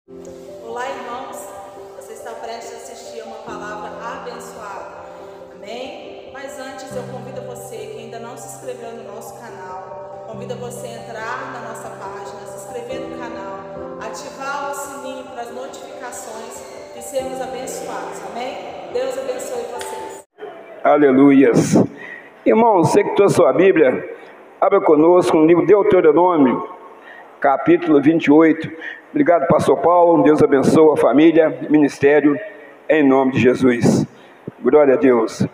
Olá, irmãos, você está prestes a assistir a uma palavra abençoada, amém? Mas antes eu convido você que ainda não se inscreveu no nosso canal, convido você a entrar na nossa página, se inscrever no canal, ativar o sininho para as notificações e sermos abençoados, amém? Deus abençoe vocês. Aleluias. Irmãos, você que trouxe sua Bíblia, abra conosco no livro de Deuteronômio, capítulo 28. Obrigado, pastor Paulo. Deus abençoe a família, ministério, em nome de Jesus. Glória a Deus.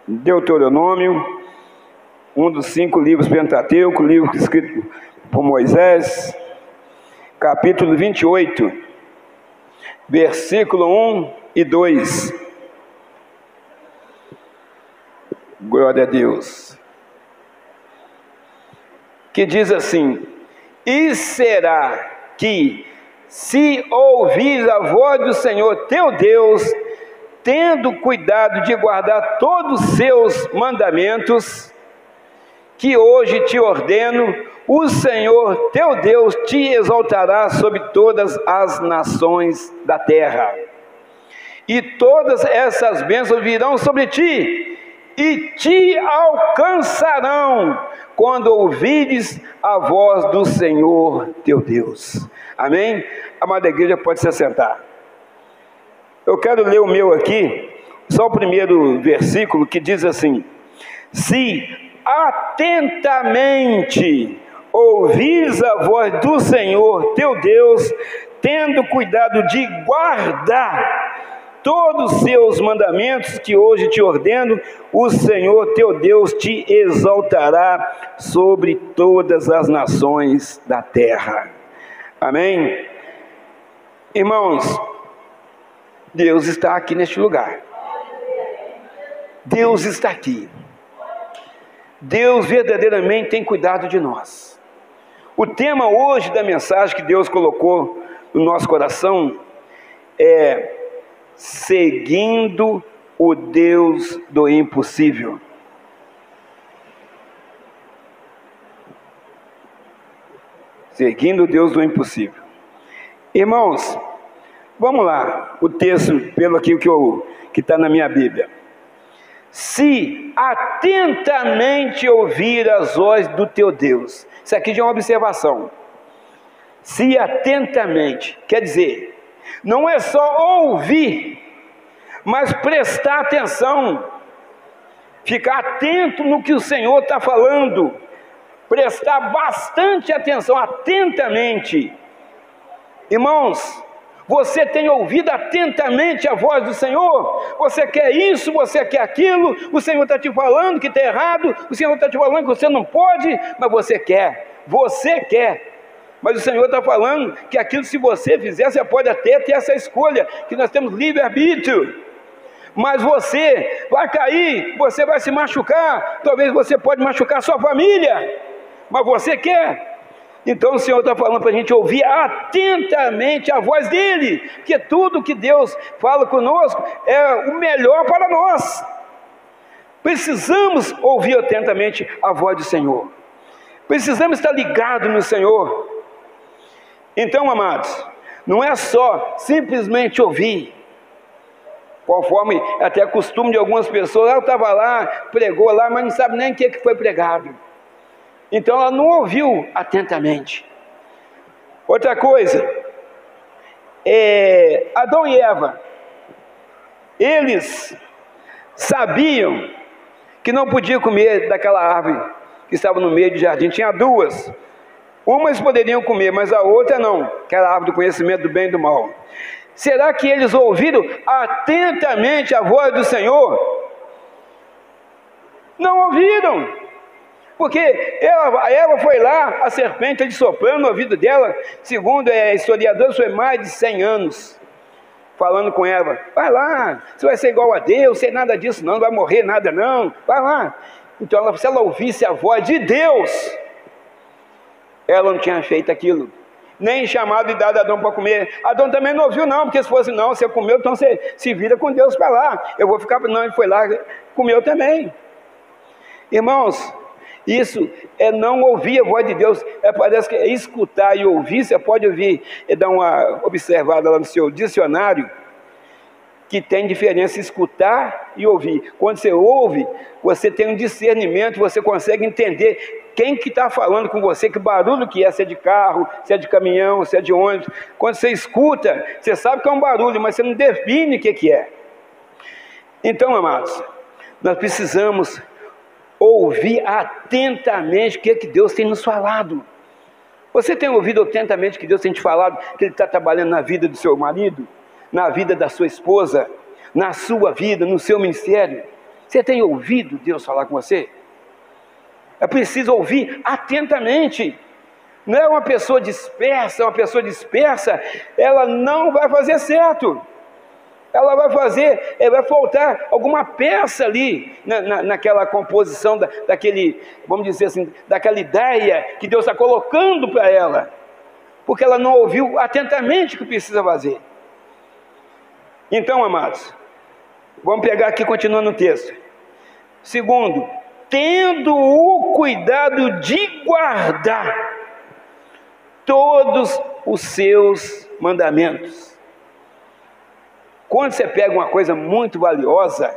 Deuteronômio, um dos 5 livros Pentateuco, livro escrito por Moisés, capítulo 28, versículo 1 e 2. Glória a Deus. Que diz assim: e será que, se ouvires a voz do Senhor teu Deus, tendo cuidado de guardar todos os seus mandamentos, que hoje te ordeno, o Senhor teu Deus te exaltará sobre todas as nações da terra. E todas essas bênçãos virão sobre ti, e te alcançarão, quando ouvires a voz do Senhor teu Deus. Amém? A amada igreja pode se assentar. Eu quero ler o meu aqui, só o primeiro versículo, que diz assim: se atentamente ouvires a voz do Senhor teu Deus, tendo cuidado de guardar todos os seus mandamentos que hoje te ordeno, o Senhor teu Deus te exaltará sobre todas as nações da terra. Amém? Irmãos, Deus está aqui neste lugar. Deus está aqui. Deus verdadeiramente tem cuidado de nós. O tema hoje da mensagem que Deus colocou no nosso coração é: seguindo o Deus do impossível. Seguindo o Deus do impossível. Irmãos, vamos lá, o texto, pelo aqui que está na minha Bíblia. Se atentamente ouvir as vozes do teu Deus. Isso aqui já é uma observação. Se atentamente, quer dizer, não é só ouvir, mas prestar atenção, ficar atento no que o Senhor está falando, prestar bastante atenção, atentamente. Irmãos, você tem ouvido atentamente a voz do Senhor? Você quer isso, você quer aquilo, o Senhor está te falando que está errado, o Senhor está te falando que você não pode, mas você quer. Mas o Senhor está falando que aquilo, se você fizer, você pode até ter essa escolha, que nós temos livre-arbítrio. Mas você vai cair, você vai se machucar, talvez você pode machucar a sua família, mas você quer. Então o Senhor está falando para a gente ouvir atentamente a voz dEle, porque tudo que Deus fala conosco é o melhor para nós. Precisamos ouvir atentamente a voz do Senhor. Precisamos estar ligados no Senhor. Então, amados, não é só simplesmente ouvir, conforme até costume de algumas pessoas. Ela estava lá, pregou lá, mas não sabe nem o que foi pregado. Então ela não ouviu atentamente. Outra coisa, Adão e Eva, eles sabiam que não podiam comer daquela árvore que estava no meio do jardim. Tinha duas. Uma eles poderiam comer, mas a outra não, que era a árvore do conhecimento do bem e do mal. Será que eles ouviram atentamente a voz do Senhor? Não ouviram, porque a Eva foi lá, a serpente ali soprando no ouvido dela, segundo historiadores, foi mais de 100 anos, falando com Eva: vai lá, você vai ser igual a Deus, sem nada disso não vai morrer nada não, vai lá. Então se ela ouvisse a voz de Deus, ela não tinha feito aquilo, nem chamado e dado a Adão para comer. Adão também não ouviu não, porque se fosse não, você comeu, então você se vira com Deus para lá, eu vou ficar, não, ele foi lá, comeu também. Irmãos, Isso é não ouvir a voz de Deus. Parece que é escutar e ouvir. Você pode ouvir e dar uma observada lá no seu dicionário, que tem diferença escutar e ouvir. Quando você ouve, você tem um discernimento, você consegue entender quem que está falando com você, que barulho que é, se é de carro, se é de caminhão, se é de ônibus. Quando você escuta, você sabe que é um barulho, mas você não define o que é. Então, amados, nós precisamos ouvir atentamente o que Deus tem nos falado. Você tem ouvido atentamente o que Deus tem te falado, que Ele está trabalhando na vida do seu marido, na vida da sua esposa, na sua vida, no seu ministério? Você tem ouvido Deus falar com você? É preciso ouvir atentamente. Não é uma pessoa dispersa, ela não vai fazer certo. Ela vai faltar alguma peça ali, naquela composição, daquele, vamos dizer assim, daquela ideia que Deus está colocando para ela, porque ela não ouviu atentamente o que precisa fazer. Então, amados, vamos pegar aqui, continuando o texto. Segundo, tendo o cuidado de guardar todos os seus mandamentos. Quando você pega uma coisa muito valiosa,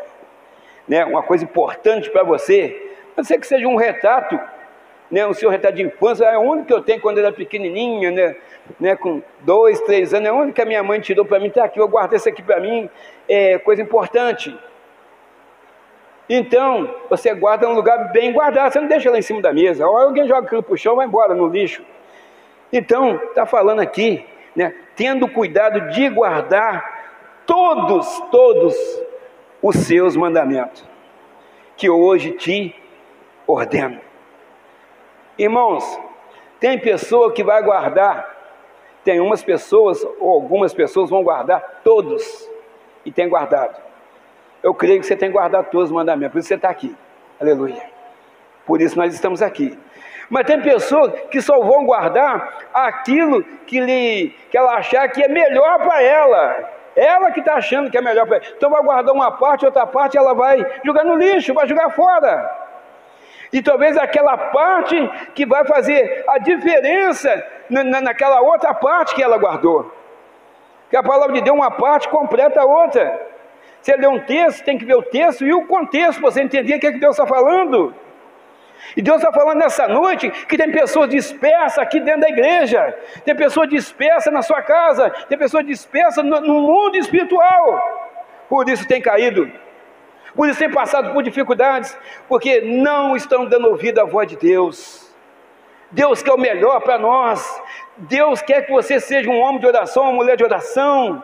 né, uma coisa importante para você, não sei que seja um retrato, né, o seu retrato de infância, é o único que eu tenho quando eu era pequenininha, né, com 2, 3 anos, é o único que a minha mãe tirou para mim, está aqui, eu guardei isso aqui para mim, é coisa importante. Então, você guarda num lugar bem guardado, você não deixa lá em cima da mesa, ou alguém joga aquilo para o chão, vai embora no lixo. Então, está falando aqui, né, tendo cuidado de guardar todos os seus mandamentos, que hoje te ordeno. Irmãos, tem pessoa que vai guardar, tem umas pessoas, ou algumas pessoas vão guardar todos, e tem guardado. Eu creio que você tem guardado todos os mandamentos, por isso você está aqui, aleluia. Por isso nós estamos aqui. Mas tem pessoas que só vão guardar aquilo que ela achar que é melhor para ela. Ela que está achando que é melhor para ela. Então vai guardar uma parte, outra parte ela vai jogar no lixo, vai jogar fora. E talvez aquela parte que vai fazer a diferença naquela outra parte que ela guardou. Porque a palavra de Deus, uma parte completa a outra. Você lê um texto, tem que ver o texto e o contexto, para você entender o que Deus está falando. E Deus está falando nessa noite que tem pessoas dispersas aqui dentro da igreja, tem pessoas dispersas na sua casa, tem pessoas dispersas no mundo espiritual. Por isso tem caído, por isso tem passado por dificuldades, porque não estão dando ouvido à voz de Deus. Deus quer o melhor para nós. Deus quer que você seja um homem de oração, uma mulher de oração.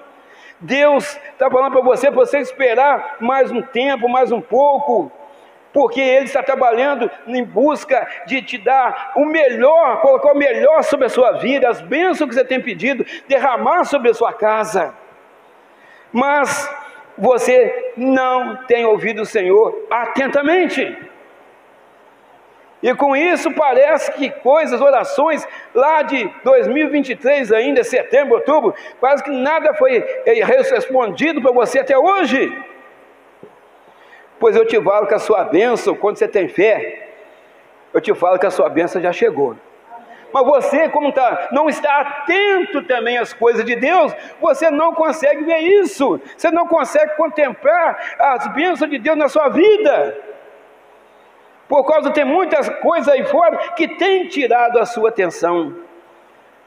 Deus está falando para você esperar mais um tempo, mais um pouco, porque Ele está trabalhando em busca de te dar o melhor, colocar o melhor sobre a sua vida, as bênçãos que você tem pedido, derramar sobre a sua casa. Mas você não tem ouvido o Senhor atentamente. E com isso parece que orações lá de 2023 ainda, setembro, outubro, parece que nada foi respondido para você até hoje. Pois eu te falo que a sua bênção, quando você tem fé, eu te falo que a sua bênção já chegou. Mas você, como não está atento também às coisas de Deus, você não consegue ver isso. Você não consegue contemplar as bênçãos de Deus na sua vida. Por causa tem muitas coisas aí fora que tem tirado a sua atenção.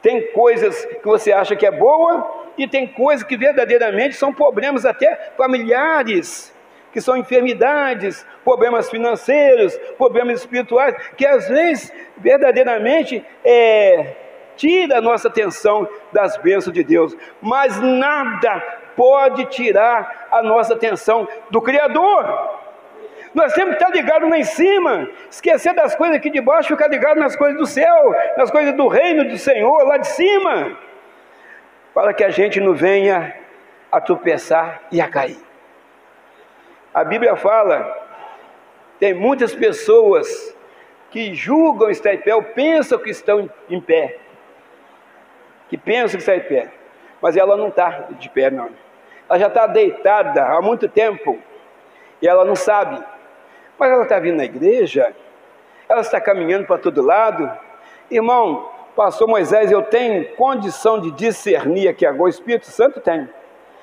Tem coisas que você acha que é boa e tem coisas que verdadeiramente são problemas até familiares, que são enfermidades, problemas financeiros, problemas espirituais, que às vezes verdadeiramente tira a nossa atenção das bênçãos de Deus. Mas nada pode tirar a nossa atenção do Criador. Nós temos que estar ligados lá em cima, esquecer das coisas aqui de baixo, ficar ligado nas coisas do céu, nas coisas do reino do Senhor, lá de cima, para que a gente não venha a tropeçar e a cair. A Bíblia fala, tem muitas pessoas que julgam estar em pé, ou pensam que estão em pé, que pensam que estão em pé, mas ela não está de pé, não. Ela já está deitada há muito tempo, e ela não sabe. Mas ela está vindo na igreja, ela está caminhando para todo lado. Irmão, pastor Moisés, eu tenho condição de discernir aqui agora, o Espírito Santo tem.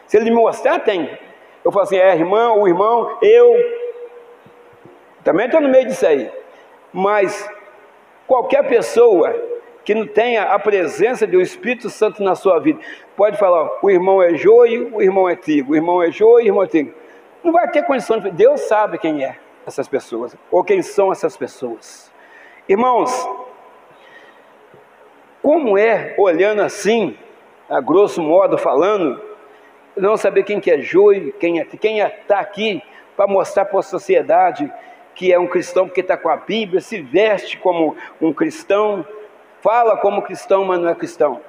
Se ele me mostrar, tem. Eu falo assim, irmã, o irmão, eu também estou no meio disso aí. Mas qualquer pessoa que não tenha a presença do Espírito Santo na sua vida, pode falar, o irmão é joio, o irmão é trigo, o irmão é joio, o irmão é trigo. Não vai ter condição de... Deus sabe quem é essas pessoas, ou quem são essas pessoas. Irmãos, como é, olhando assim, a grosso modo falando, não saber quem que é joio, quem está aqui para mostrar para a sociedade que é um cristão porque está com a Bíblia, se veste como um cristão, fala como cristão, mas não é cristão.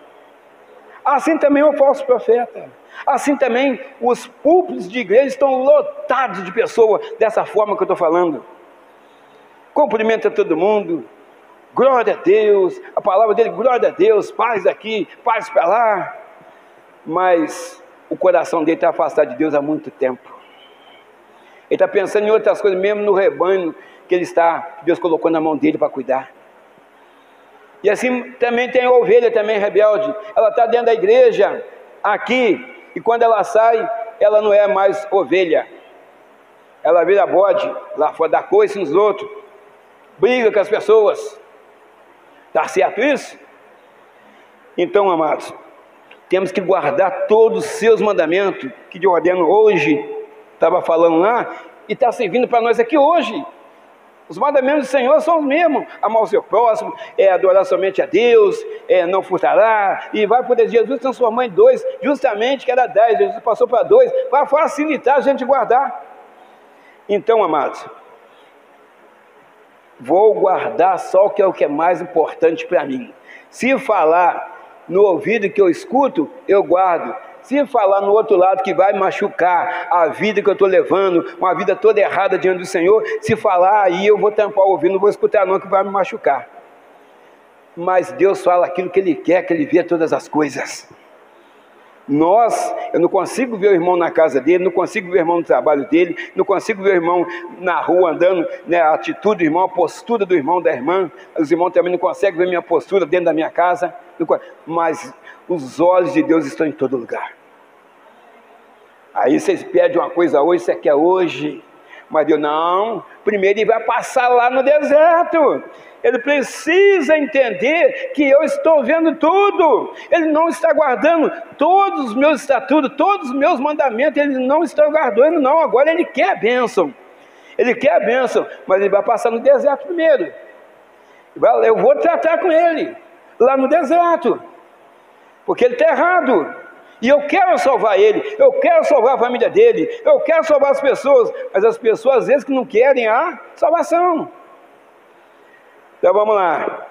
Assim também o falso profeta. Assim também os púlpitos de igreja estão lotados de pessoas dessa forma que eu estou falando. Cumprimenta todo mundo, glória a Deus, a palavra dele, glória a Deus, paz aqui, paz para lá. Mas o coração dele está afastado de Deus há muito tempo. Ele está pensando em outras coisas, mesmo no rebanho que Deus colocou na mão dele para cuidar. E assim também tem a ovelha também rebelde. Ela está dentro da igreja, aqui, e quando ela sai, ela não é mais ovelha. Ela vira bode, lá fora, dá coice nos outros, briga com as pessoas. Está certo isso? Então, amados, temos que guardar todos os seus mandamentos, que de ordeno hoje, estava falando lá, e está servindo para nós aqui hoje. Os mandamentos do Senhor são os mesmos: amar o seu próximo, adorar somente a Deus, não furtará, e vai poder. Jesus transformou em 2, justamente que era 10, Jesus passou para 2, para facilitar a gente guardar. Então, amados, vou guardar só o que é mais importante para mim. Se falar no ouvido que eu escuto, eu guardo. Se falar no outro lado que vai machucar a vida que eu estou levando, uma vida toda errada diante do Senhor, se falar aí eu vou tampar o ouvido, não vou escutar não, que vai me machucar. Mas Deus fala aquilo que Ele quer, que Ele vê todas as coisas. Eu não consigo ver o irmão na casa dele, não consigo ver o irmão no trabalho dele, não consigo ver o irmão na rua andando, né, a atitude do irmão, a postura do irmão, da irmã. Os irmãos também não conseguem ver minha postura dentro da minha casa, mas os olhos de Deus estão em todo lugar. Aí vocês pedem uma coisa hoje, você quer hoje, mas Deus não, primeiro Ele vai passar lá no deserto. Ele precisa entender que eu estou vendo tudo. Ele não está guardando todos os meus estatutos, todos os meus mandamentos. Ele não está guardando, não. Agora Ele quer a bênção. Ele quer a bênção, mas Ele vai passar no deserto primeiro. Eu vou tratar com Ele lá no deserto, porque Ele está errado. E eu quero salvar ele, eu quero salvar a família dele, eu quero salvar as pessoas, mas as pessoas às vezes que não querem a salvação. Então vamos lá,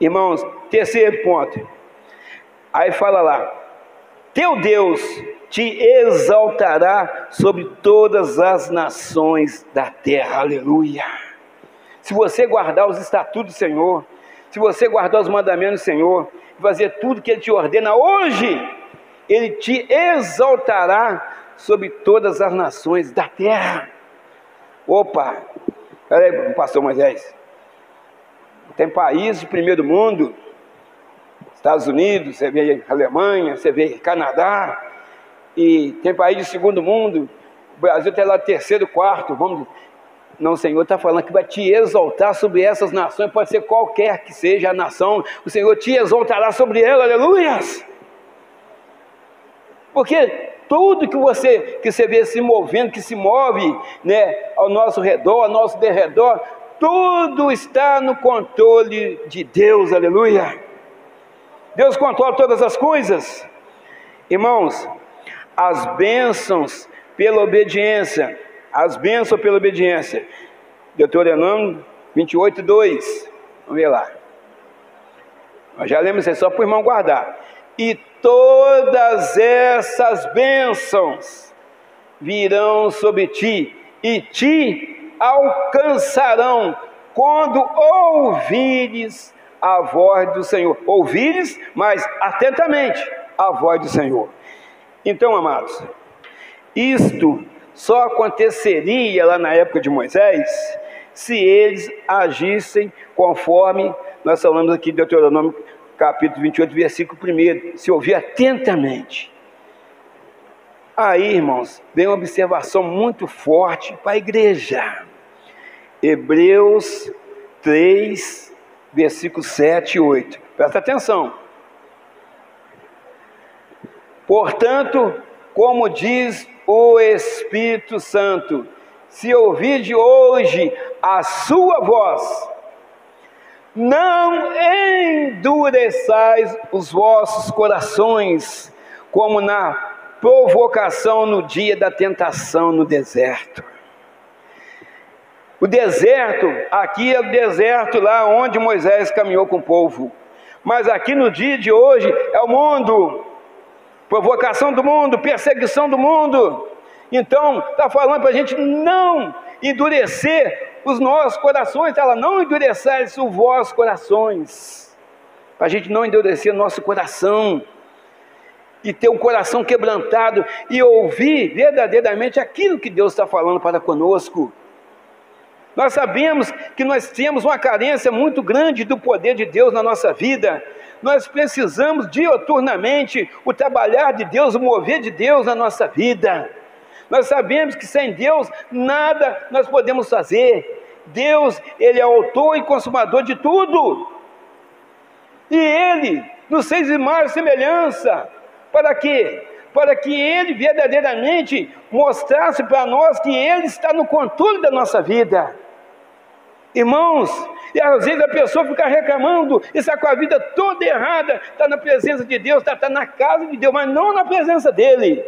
irmãos, terceiro ponto. Aí fala lá: teu Deus te exaltará sobre todas as nações da terra. Aleluia. Se você guardar os estatutos do Senhor, se você guardar os mandamentos do Senhor, fazer tudo que Ele te ordena hoje, Ele te exaltará sobre todas as nações da terra. Opa, peraí, pastor Moisés, tem países do primeiro mundo, Estados Unidos, você vê Alemanha, você vê Canadá, e tem país de segundo mundo, o Brasil está lá terceiro, quarto, não, o Senhor está falando que vai te exaltar sobre essas nações, pode ser qualquer que seja a nação, o Senhor te exaltará sobre ela, aleluias. Porque tudo que você vê se movendo, que se move, né, ao nosso redor, ao nosso derredor, tudo está no controle de Deus, aleluia. Deus controla todas as coisas. Irmãos, as bênçãos pela obediência, Deuteronômio 28, 2, vamos ver lá. Nós já lemos isso, só para o irmão guardar. E todas essas bênçãos virão sobre ti e te alcançarão quando ouvires a voz do Senhor. Ouvires, mas atentamente a voz do Senhor. Então, amados, isto só aconteceria lá na época de Moisés, se eles agissem conforme nós falamos aqui de Deuteronômio capítulo 28, versículo 1, se ouvir atentamente. Aí, irmãos, vem uma observação muito forte para a igreja. Hebreus 3, versículos 7 e 8. Presta atenção. Portanto, como diz o Espírito Santo, se ouvirdes hoje a sua voz, não endureçais os vossos corações, como na provocação no dia da tentação no deserto. O deserto, aqui é o deserto lá onde Moisés caminhou com o povo, mas aqui no dia de hoje é o mundo, provocação do mundo, perseguição do mundo. Então, está falando para a gente não endurecer os nossos corações, ela não endurecer os vossos corações, para a gente não endurecer o nosso coração, e ter um coração quebrantado, e ouvir verdadeiramente aquilo que Deus está falando para conosco. Nós sabemos que nós temos uma carência muito grande do poder de Deus na nossa vida. Nós precisamos diuturnamente o trabalhar de Deus, o mover de Deus na nossa vida. Nós sabemos que sem Deus nada nós podemos fazer. Deus, Ele é autor e consumador de tudo. E Ele nos fez imagem e semelhança. Para quê? Para que Ele verdadeiramente mostrasse para nós que Ele está no controle da nossa vida. Irmãos, e às vezes a pessoa fica reclamando, está com a vida toda errada, está na presença de Deus, está na casa de Deus, mas não na presença dEle.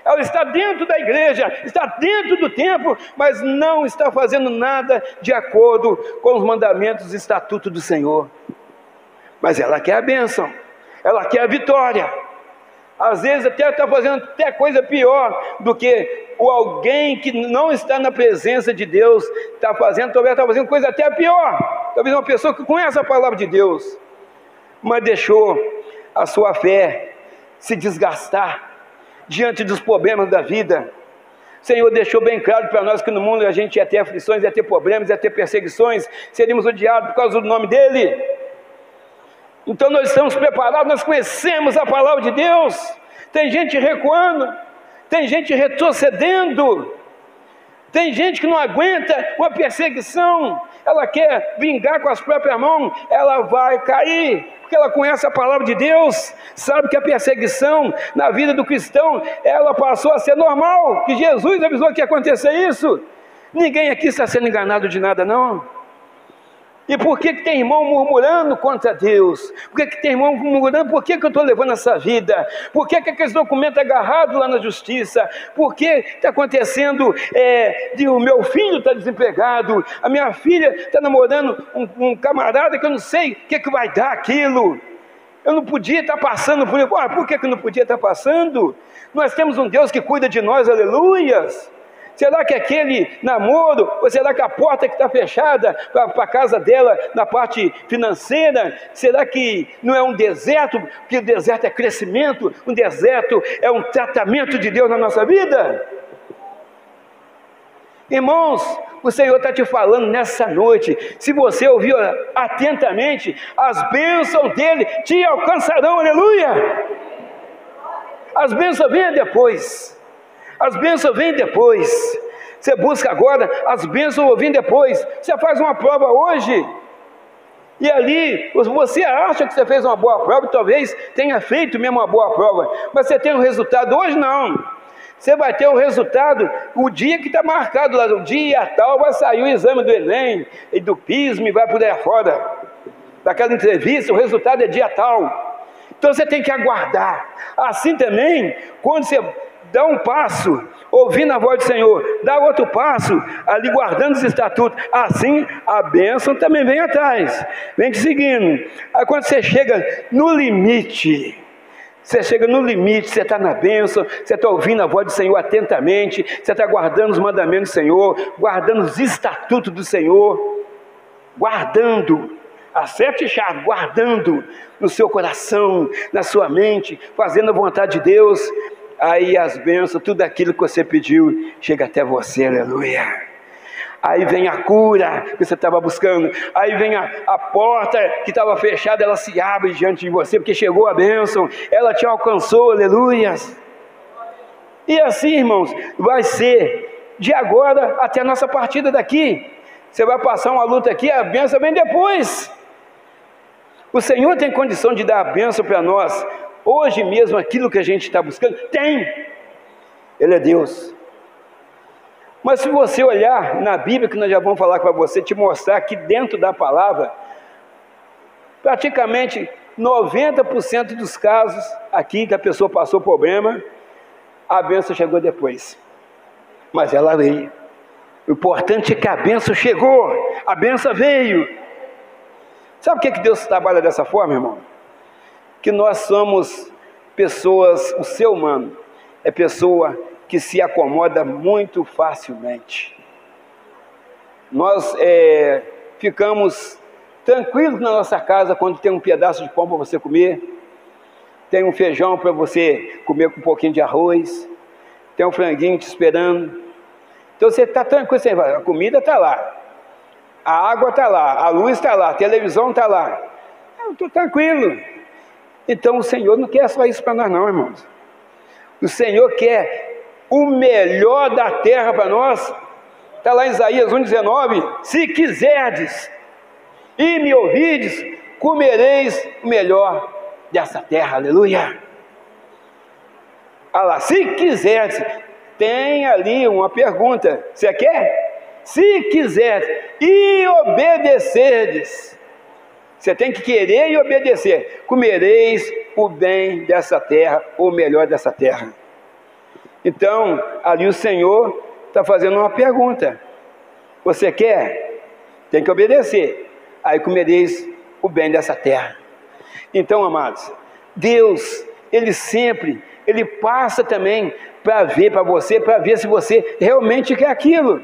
Ela está dentro da igreja, está dentro do templo, mas não está fazendo nada de acordo com os mandamentos e estatutos do Senhor. Mas ela quer a bênção, ela quer a vitória. Às vezes até está fazendo até coisa pior do que alguém que não está na presença de Deus está fazendo, talvez está fazendo coisa até pior. Talvez uma pessoa que conhece a palavra de Deus, mas deixou a sua fé se desgastar diante dos problemas da vida. O Senhor deixou bem claro para nós que no mundo a gente ia ter aflições, ia ter problemas, ia ter perseguições, seríamos odiados por causa do nome dEle. Então nós estamos preparados, nós conhecemos a palavra de Deus. Tem gente recuando, tem gente retrocedendo, tem gente que não aguenta uma perseguição, ela quer vingar com as próprias mãos, ela vai cair, porque ela conhece a palavra de Deus, sabe que a perseguição na vida do cristão, ela passou a ser normal, que Jesus avisou que ia acontecer isso. Ninguém aqui está sendo enganado de nada, não. E por que tem irmão murmurando contra Deus? Por que tem irmão murmurando? Por que eu estou levando essa vida? Por que aqueles documentos agarrados lá na justiça? Por que está acontecendo o meu filho está desempregado? A minha filha está namorando um camarada que eu não sei o que vai dar aquilo. Eu não podia estar passando por isso. Por que eu não podia estar passando? Nós temos um Deus que cuida de nós, aleluias. Será que aquele namoro, ou será que a porta que está fechada para a casa dela na parte financeira, será que não é um deserto? Porque o deserto é crescimento, o deserto é um tratamento de Deus na nossa vida? Irmãos, o Senhor está te falando nessa noite, se você ouvir atentamente, as bênçãos dEle te alcançarão, aleluia! As bênçãos vêm depois. As bênçãos vêm depois. Você busca agora, as bênçãos vêm depois. Você faz uma prova hoje, e ali você acha que você fez uma boa prova, e talvez tenha feito mesmo uma boa prova, mas você tem um resultado. Hoje não. Você vai ter o resultado o dia que está marcado lá, o dia tal, vai sair o exame do Enem e do PISM, e vai por aí fora. Daquela entrevista, o resultado é dia tal. Então você tem que aguardar. Assim também, quando você dá um passo, ouvindo a voz do Senhor, dá outro passo, ali guardando os estatutos, assim a bênção também vem atrás, vem te seguindo. Aí quando você chega no limite, você está na bênção, você está ouvindo a voz do Senhor atentamente, você está guardando os mandamentos do Senhor, guardando os estatutos do Senhor, guardando as 7 chaves, guardando no seu coração, na sua mente, fazendo a vontade de Deus. Aí as bênçãos, tudo aquilo que você pediu, chega até você, aleluia. Aí vem a cura que você estava buscando. Aí vem a porta que estava fechada, ela se abre diante de você, porque chegou a bênção, ela te alcançou, aleluias. E assim, irmãos, vai ser de agora até a nossa partida daqui. Você vai passar uma luta aqui, a bênção vem depois. O Senhor tem condição de dar a bênção para nós. Hoje mesmo, aquilo que a gente está buscando, tem. Ele é Deus. Mas se você olhar na Bíblia, que nós já vamos falar para você, te mostrar que dentro da palavra, praticamente 90% dos casos aqui que a pessoa passou problema, a bênção chegou depois. Mas ela veio. O importante é que a bênção chegou, a bênção veio. Sabe por que Deus trabalha dessa forma, irmão? Que nós somos pessoas, o ser humano é pessoa que se acomoda muito facilmente. Nós ficamos tranquilos na nossa casa quando tem um pedaço de pão para você comer, tem um feijão para você comer com um pouquinho de arroz, tem um franguinho te esperando. Então você está tranquilo, a comida está lá, a água está lá, a luz está lá, a televisão está lá. Eu estou tranquilo. Então o Senhor não quer só isso para nós não, irmãos. O Senhor quer o melhor da terra para nós. Está lá em Isaías 1,19: se quiserdes e me ouvides, comereis o melhor dessa terra, aleluia. Olha lá, se quiserdes, tem ali uma pergunta, você quer? Se quiserdes e obedecerdes, você tem que querer e obedecer, comereis o bem dessa terra, o melhor dessa terra. Então, ali o Senhor está fazendo uma pergunta. Você quer? Tem que obedecer. Aí comereis o bem dessa terra. Então, amados, Deus, Ele passa também para ver para você, para ver se você realmente quer aquilo.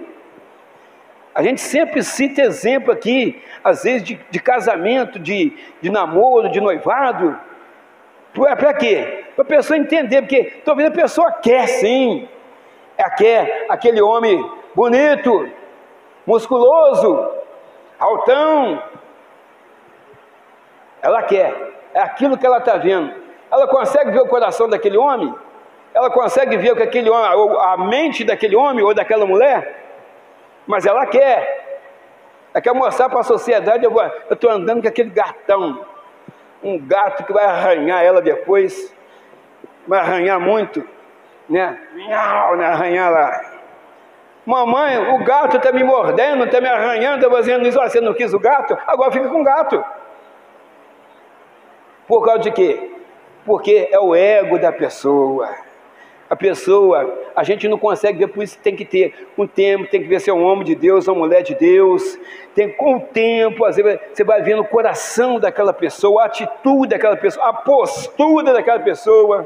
A gente sempre cita exemplo aqui, às vezes de casamento, de namoro, de noivado. Para quê? Para a pessoa entender, porque talvez a pessoa quer sim, quer aquele homem bonito, musculoso, altão, ela quer, é aquilo que ela está vendo. Ela consegue ver o coração daquele homem? Ela consegue ver o que aquele homem, a mente daquele homem ou daquela mulher? Mas ela quer mostrar para a sociedade: eu estou andando com aquele gatão, um gato que vai arranhar ela depois, vai arranhar muito, né? Arranhar lá. Mamãe, o gato está me mordendo, está me arranhando, está fazendo isso. Você não quis o gato? Agora fica com o gato. Por causa de quê? Porque é o ego da pessoa. A pessoa, a gente não consegue ver, por isso tem que ter um tempo, tem que ver se é um homem de Deus, uma mulher de Deus. Com o tempo, às vezes, você vai vendo o coração daquela pessoa, a atitude daquela pessoa, a postura daquela pessoa.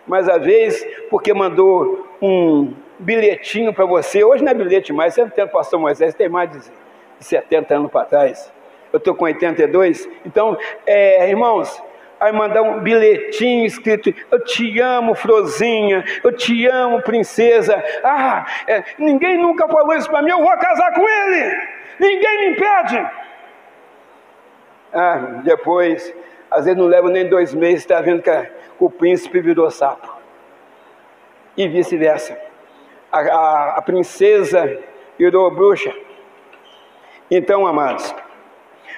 Mas às vezes, porque mandou um bilhetinho para você, hoje não é bilhete mais, você não tem o pastor Moisés, tem mais de 70 anos para trás, eu estou com 82, então, irmãos, aí mandar um bilhetinho escrito: eu te amo, Frozinha, eu te amo, princesa. Ninguém nunca falou isso para mim, eu vou casar com ele, ninguém me impede. Depois, às vezes não leva nem 2 meses, está vendo que o príncipe virou sapo, e vice-versa, a princesa virou bruxa. Então, amados,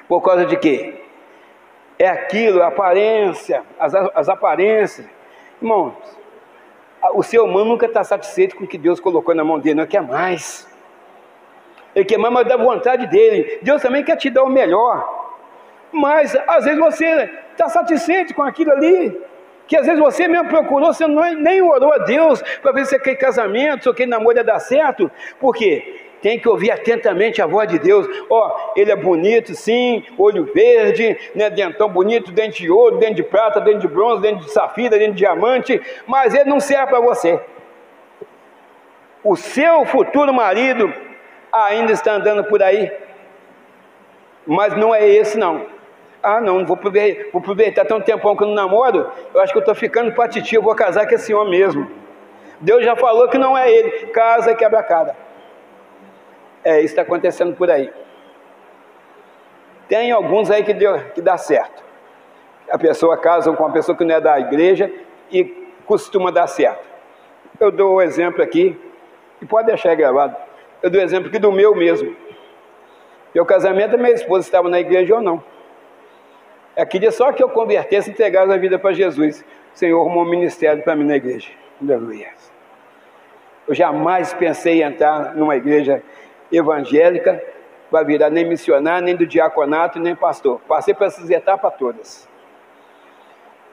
por causa de quê? É aquilo, a aparência, as aparências. Irmãos, o ser humano nunca está satisfeito com o que Deus colocou na mão dele, não quer mais. Ele quer mais, mas dá vontade dele. Deus também quer te dar o melhor. Mas, às vezes, você está satisfeito com aquilo ali, que às vezes você mesmo procurou, você nem orou a Deus para ver se aquele casamento, se aquele namoro ia dar certo. Por quê? Tem que ouvir atentamente a voz de Deus. Ele é bonito sim, olho verde, né, dentão bonito, dente de ouro, dente de prata, dente de bronze, dente de safira, dente de diamante, mas ele não serve para você. O seu futuro marido ainda está andando por aí, mas não é esse não. Não vou aproveitar tão tempão que eu não namoro, eu acho que eu estou ficando para titi, eu vou casar com esse homem mesmo. Deus já falou que não é ele, casa e quebra a cara. Isso está acontecendo por aí. Tem alguns aí que dá certo. A pessoa casa com uma pessoa que não é da igreja e costuma dar certo. Eu dou o exemplo aqui, e pode deixar gravado. Eu dou o exemplo aqui do meu mesmo. Meu casamento, a minha esposa estava na igreja ou não. Ela queria só que eu convertesse e entregasse a vida para Jesus. O Senhor arrumou um ministério para mim na igreja. Aleluia. Eu jamais pensei em entrar numa igreja evangélica para virar nem missionário, nem do diaconato, nem pastor. Passei por essas etapas todas.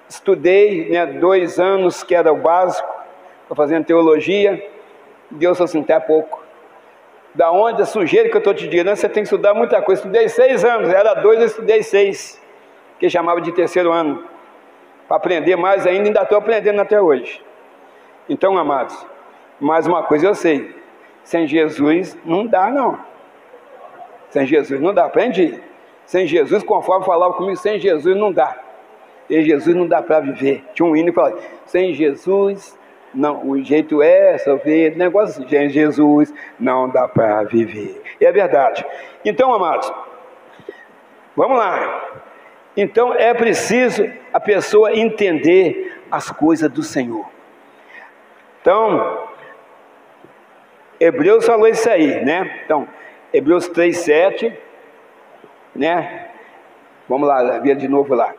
Estudei 2 anos, que era o básico, estou fazendo teologia. Deus falou assim, até pouco. Da onde a sujeira que eu estou te dizendo, você tem que estudar muita coisa. Estudei 6 anos, era 2, eu estudei 6, que chamava de 3º ano. Para aprender mais ainda estou aprendendo até hoje. Então, amados, mais uma coisa eu sei, sem Jesus não dá não. Sem Jesus não dá, aprendi. Sem Jesus, conforme falava comigo, sem Jesus não dá. E Jesus não dá para viver. Tinha um hino que falava, sem Jesus, não, o jeito é sofrer, negócio assim, sem Jesus não dá para viver. E é verdade. Então, amados, vamos lá. Então é preciso a pessoa entender as coisas do Senhor. Então, Hebreus falou isso aí, né? Então, Hebreus 3:7, né? Vamos lá, ver de novo lá.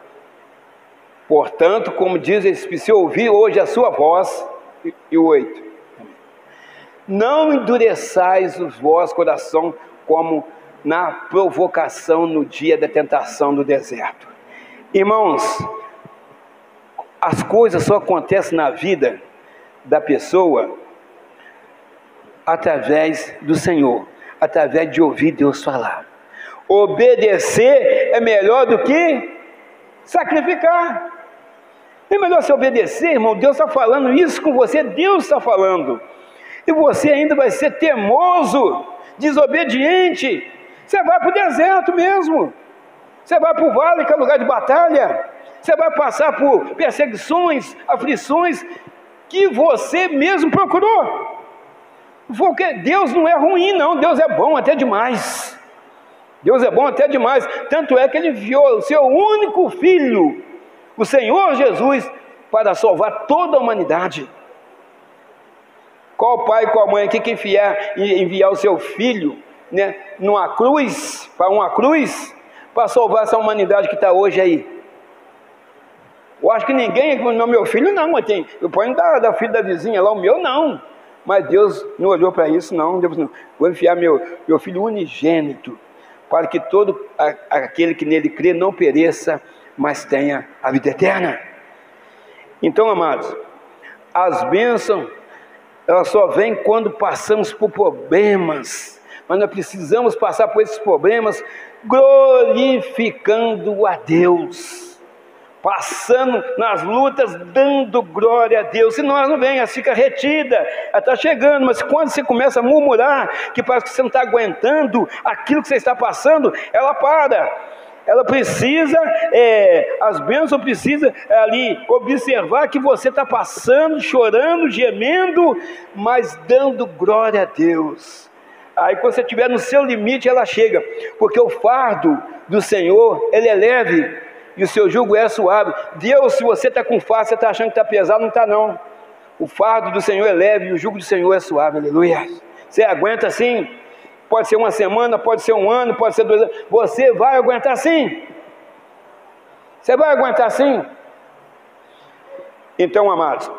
Portanto, como diz, se ouvir hoje a sua voz, e o 8. Não endureçais o vosso coração como na provocação no dia da tentação do deserto. Irmãos, as coisas só acontecem na vida da pessoa através do Senhor, através de ouvir Deus falar. Obedecer é melhor do que sacrificar. É melhor você obedecer, irmão. Deus está falando isso com você, Deus está falando. E você ainda vai ser teimoso, desobediente. Você vai para o deserto mesmo. Você vai para o vale, que é lugar de batalha. Você vai passar por perseguições, aflições, que você mesmo procurou. Porque Deus não é ruim, não. Deus é bom até demais. Deus é bom até demais. Tanto é que Ele enviou o seu único Filho, o Senhor Jesus, para salvar toda a humanidade. Qual pai, qual mãe aqui que enviar o seu filho, né, numa cruz, para salvar essa humanidade que está hoje aí? Eu acho que ninguém, não, meu filho não, eu ponho da filha da vizinha lá, o meu não. Mas Deus não olhou para isso, não. Deus não, vou enfiar meu filho unigênito, para que todo aquele que nele crê não pereça, mas tenha a vida eterna. Então, amados, as bênçãos, elas só vêm quando passamos por problemas, mas nós precisamos passar por esses problemas glorificando a Deus, passando nas lutas, dando glória a Deus. Se nós não vem, ela fica retida, ela está chegando, mas quando você começa a murmurar, que parece que você não está aguentando aquilo que você está passando, ela para. Ela precisa, as bênçãos precisam ali observar que você está passando, chorando, gemendo, mas dando glória a Deus. Aí quando você estiver no seu limite, ela chega, porque o fardo do Senhor, ele é leve, e o seu jugo é suave. Deus, se você está com fardo, você está achando que está pesado, não está não. O fardo do Senhor é leve, e o jugo do Senhor é suave, aleluia. Você aguenta sim. Pode ser uma semana, pode ser um ano, pode ser 2 anos. Você vai aguentar sim. Você vai aguentar sim. Então, amados,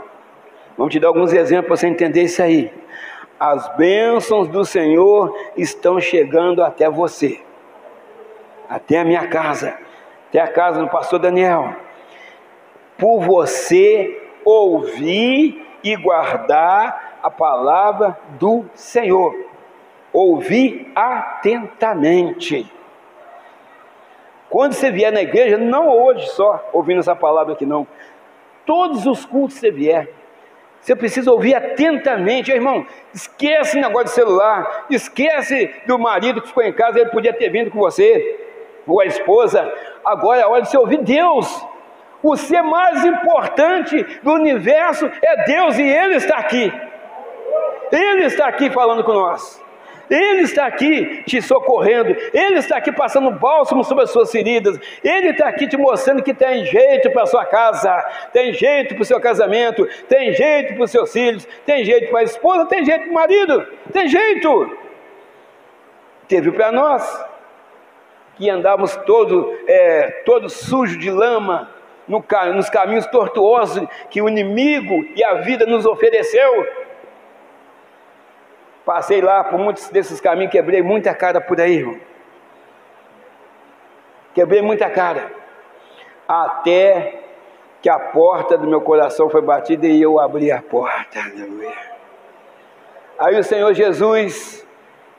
vamos te dar alguns exemplos para você entender isso aí. As bênçãos do Senhor estão chegando até você, até a minha casa, até a casa do pastor Daniel, por você ouvir e guardar a palavra do Senhor. Ouvir atentamente. Quando você vier na igreja, não hoje só ouvindo essa palavra aqui não, todos os cultos que você vier, você precisa ouvir atentamente. Irmão, esquece o negócio de celular, esquece do marido que ficou em casa, ele podia ter vindo com você, ou a esposa. Agora é hora de você ouvir Deus. O ser mais importante do universo é Deus, e Ele está aqui. Ele está aqui falando com nós. Ele está aqui te socorrendo, Ele está aqui passando bálsamo sobre as suas feridas, Ele está aqui te mostrando que tem jeito para a sua casa, tem jeito para o seu casamento, tem jeito para os seus filhos, tem jeito para a esposa, tem jeito para o marido, tem jeito. Teve para nós, que andávamos todos sujos de lama, nos caminhos tortuosos que o inimigo e a vida nos ofereceu. Passei lá por muitos desses caminhos, quebrei muita cara por aí, irmão. Quebrei muita cara. Até que a porta do meu coração foi batida e eu abri a porta. Aleluia. Aí o Senhor Jesus,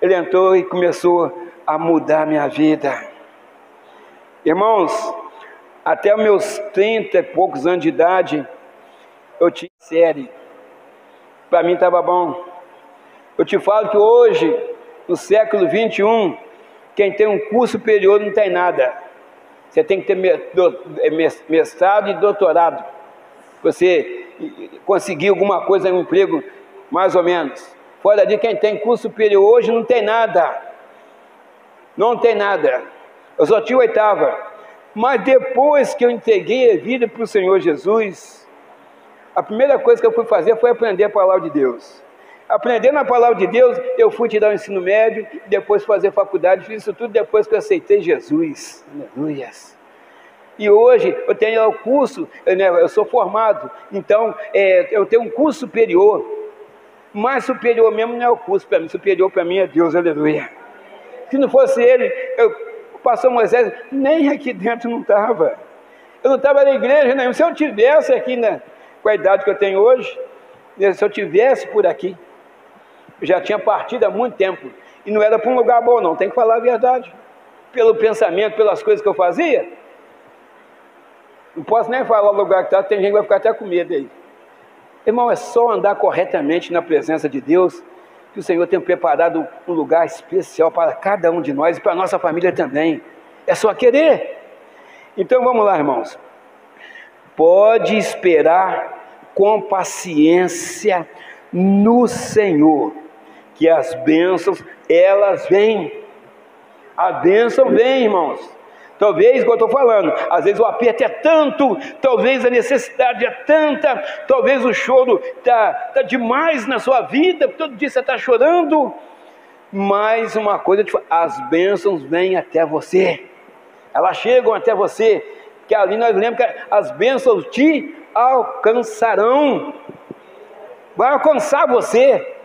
Ele entrou e começou a mudar a minha vida. Irmãos, até os meus 30 e poucos anos de idade, eu tinha série. Para mim estava bom. Eu te falo que hoje, no século 21, quem tem um curso superior não tem nada. Você tem que ter mestrado e doutorado. Você conseguir alguma coisa, um emprego, mais ou menos. Fora de quem tem curso superior hoje não tem nada. Não tem nada. Eu só tinha oitava. Mas depois que eu entreguei a vida para o Senhor Jesus, a primeira coisa que eu fui fazer foi aprender a palavra de Deus. Aprendendo a palavra de Deus, eu fui tirar o ensino médio, depois fazer faculdade, fiz isso tudo depois que eu aceitei Jesus. Aleluia. E hoje eu tenho o curso, eu sou formado, então eu tenho um curso superior. Mais superior mesmo não é o curso para mim, superior para mim é Deus, aleluia. Se não fosse Ele, o pastor Moisés nem aqui dentro não estava. Eu não estava na igreja nenhuma. Se eu tivesse aqui, com a idade que eu tenho hoje, se eu tivesse por aqui, eu já tinha partido há muito tempo. E não era para um lugar bom não, tem que falar a verdade. Pelo pensamento, pelas coisas que eu fazia. Não posso nem falar o lugar que está, tem gente que vai ficar até com medo aí. Irmão, é só andar corretamente na presença de Deus, que o Senhor tem preparado um lugar especial para cada um de nós e para a nossa família também. É só querer. Então vamos lá, irmãos. Pode esperar com paciência no Senhor, que as bênçãos, elas vêm. A bênção vem, irmãos. Talvez, como eu estou falando, às vezes o aperto é tanto, talvez a necessidade é tanta, talvez o choro está demais na sua vida, todo dia você está chorando, mas uma coisa, as bênçãos vêm até você, elas chegam até você, que ali nós lembramos que as bênçãos te alcançarão, vai alcançar você,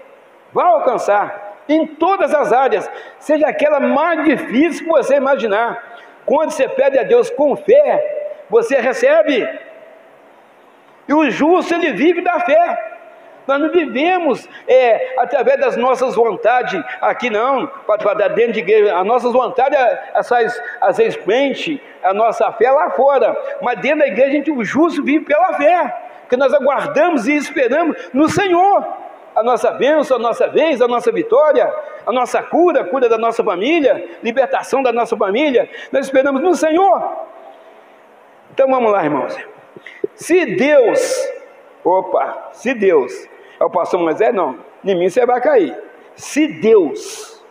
vai alcançar, em todas as áreas, seja aquela mais difícil que você imaginar. Quando você pede a Deus com fé, você recebe. E o justo, ele vive da fé. Nós não vivemos através das nossas vontades aqui não, para dentro de igreja. As nossas vontades, às vezes, preenche a nossa fé lá fora. Mas dentro da igreja, o justo vive pela fé. Porque nós aguardamos e esperamos no Senhor. A nossa bênção, a nossa vez, a nossa vitória, a nossa cura, a cura da nossa família, libertação da nossa família, nós esperamos no Senhor. Então vamos lá, irmãos. Se Deus, é o pastor Moisés, não, em mim você vai cair. Se Deus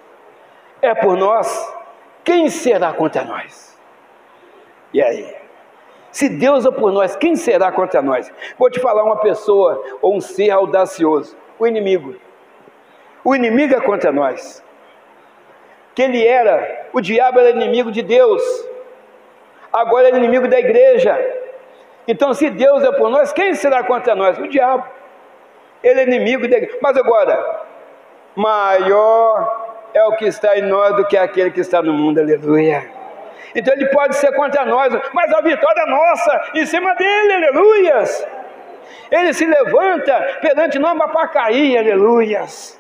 é por nós, quem será contra nós? E aí? Se Deus é por nós, quem será contra nós? Vou te falar uma pessoa ou um ser audacioso. O inimigo. O inimigo é contra nós. Que o diabo era inimigo de Deus. Agora é inimigo da igreja. Então, se Deus é por nós, quem será contra nós? O diabo. Ele é inimigo da igreja. Mas agora, maior é o que está em nós do que aquele que está no mundo. Aleluia. Então ele pode ser contra nós, mas a vitória é nossa, em cima dele, aleluias. Ele se levanta perante nós para cair, aleluias.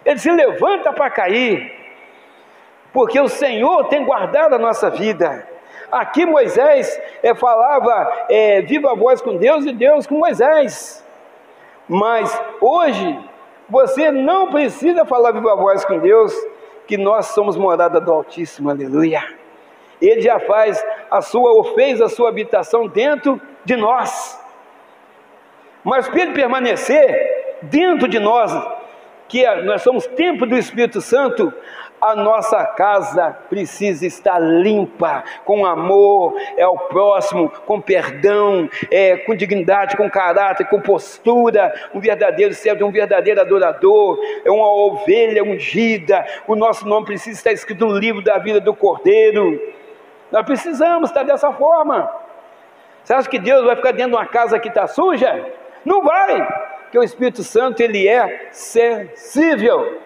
Ele se levanta para cair, porque o Senhor tem guardado a nossa vida. Aqui Moisés falava viva voz com Deus e Deus com Moisés. Mas hoje, você não precisa falar viva voz com Deus, que nós somos morada do Altíssimo, aleluia. Ele já fez a sua habitação dentro de nós. Mas para ele permanecer dentro de nós, que nós somos templo do Espírito Santo, a nossa casa precisa estar limpa, com amor ao próximo, com perdão, com dignidade, com caráter, com postura, um verdadeiro servo, um verdadeiro adorador, uma ovelha ungida. O nosso nome precisa estar escrito no livro da vida do Cordeiro. Nós precisamos estar dessa forma. Você acha que Deus vai ficar dentro de uma casa que está suja? Não vai, porque o Espírito Santo, ele é sensível.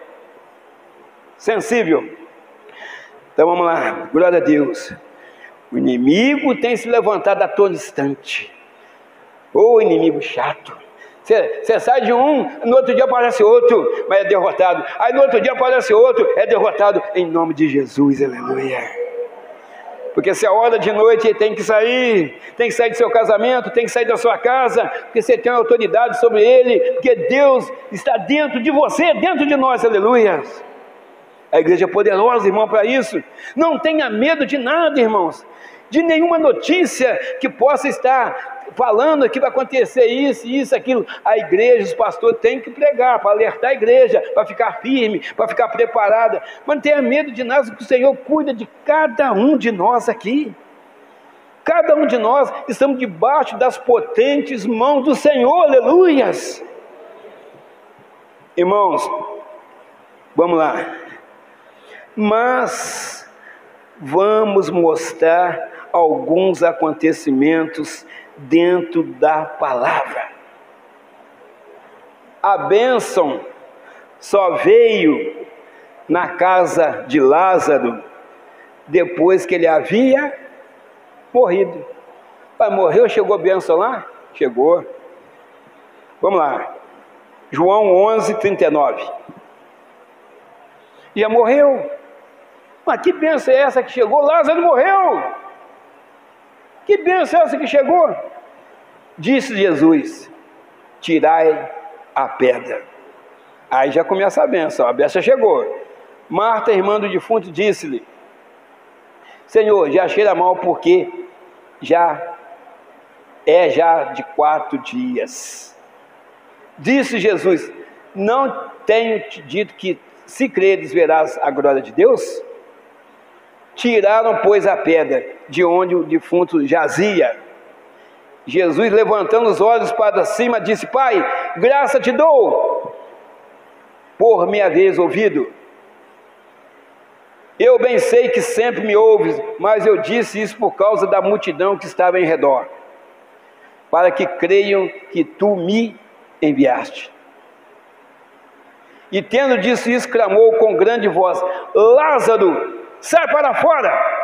Então vamos lá, glória a Deus. O inimigo tem se levantado a todo instante. Ô inimigo chato. Você sai de um, no outro dia aparece outro, mas é derrotado. Aí no outro dia aparece outro, é derrotado. Em nome de Jesus, aleluia. Porque se a hora de noite tem que sair do seu casamento, tem que sair da sua casa, porque você tem autoridade sobre ele, porque Deus está dentro de você, dentro de nós, aleluia. A igreja é poderosa, irmão, para isso. Não tenha medo de nada, irmãos, de nenhuma notícia que possa estar falando que vai acontecer isso, aquilo. A igreja, os pastores têm que pregar, para alertar a igreja, para ficar firme, para ficar preparada. Mas não tenha medo de nada, porque o Senhor cuida de cada um de nós aqui. Cada um de nós estamos debaixo das potentes mãos do Senhor, aleluias. Irmãos, vamos lá. Mas vamos mostrar alguns acontecimentos dentro da palavra. A bênção só veio na casa de Lázaro depois que ele havia morrido. Pai, morreu, chegou a bênção lá? Chegou. Vamos lá. João 11:39. Já morreu. Mas que bênção é essa que chegou? Lázaro morreu. Que bênção é essa que chegou? Disse Jesus: tirai a pedra. Aí já começa a bênção chegou. Marta, irmã do defunto, disse-lhe: Senhor, já cheira mal, porque já de 4 dias. Disse Jesus: não tenho te dito que, se creres, verás a glória de Deus? Tiraram, pois, a pedra de onde o defunto jazia. Jesus, levantando os olhos para cima, disse: Pai, graça te dou, por me haveres ouvido. Eu bem sei que sempre me ouves, mas eu disse isso por causa da multidão que estava em redor, para que creiam que tu me enviaste. E tendo dito isso, clamou com grande voz: Lázaro, sai para fora!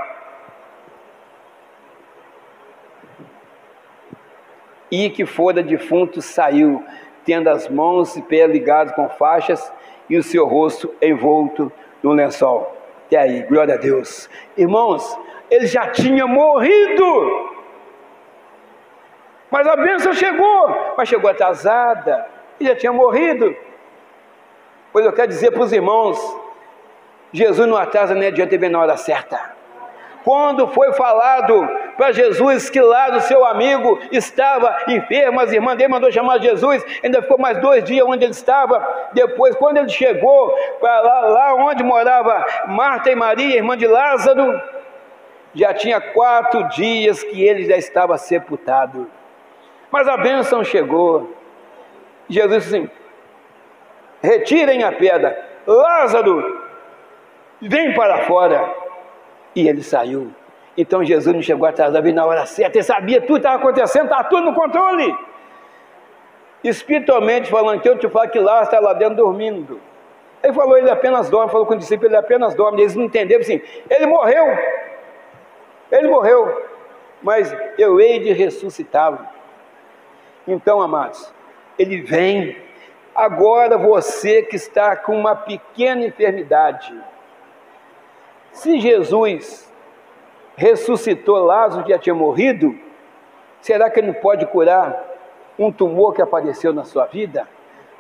E que fora defunto saiu, tendo as mãos e pés ligados com faixas, e o seu rosto envolto no lençol. Até aí, glória a Deus. Irmãos, ele já tinha morrido, mas a bênção chegou, mas chegou atrasada. Ele já tinha morrido. Pois eu quero dizer para os irmãos, Jesus não atrasa nem adianta, ele vem na hora certa. Quando foi falado para Jesus que lá do seu amigo estava enfermo, as irmãs dele mandou chamar Jesus, ainda ficou mais 2 dias onde ele estava. Depois, quando ele chegou para lá onde morava Marta e Maria, irmã de Lázaro, já tinha 4 dias que ele já estava sepultado. Mas a bênção chegou. Jesus disse assim: retirem a pedra. Lázaro, vem para fora. E ele saiu. Então Jesus não chegou atrasado, veio na hora certa. Ele sabia tudo que estava acontecendo, estava tudo no controle. Espiritualmente falando, que eu te falo que Lázaro está lá dentro dormindo. Ele falou, ele apenas dorme. Falou com o discípulo, ele apenas dorme. Eles não entenderam assim, ele morreu, mas eu hei de ressuscitá-lo. Então, amados, ele vem. Agora você que está com uma pequena enfermidade, se Jesus ressuscitou Lázaro que já tinha morrido, será que ele não pode curar um tumor que apareceu na sua vida?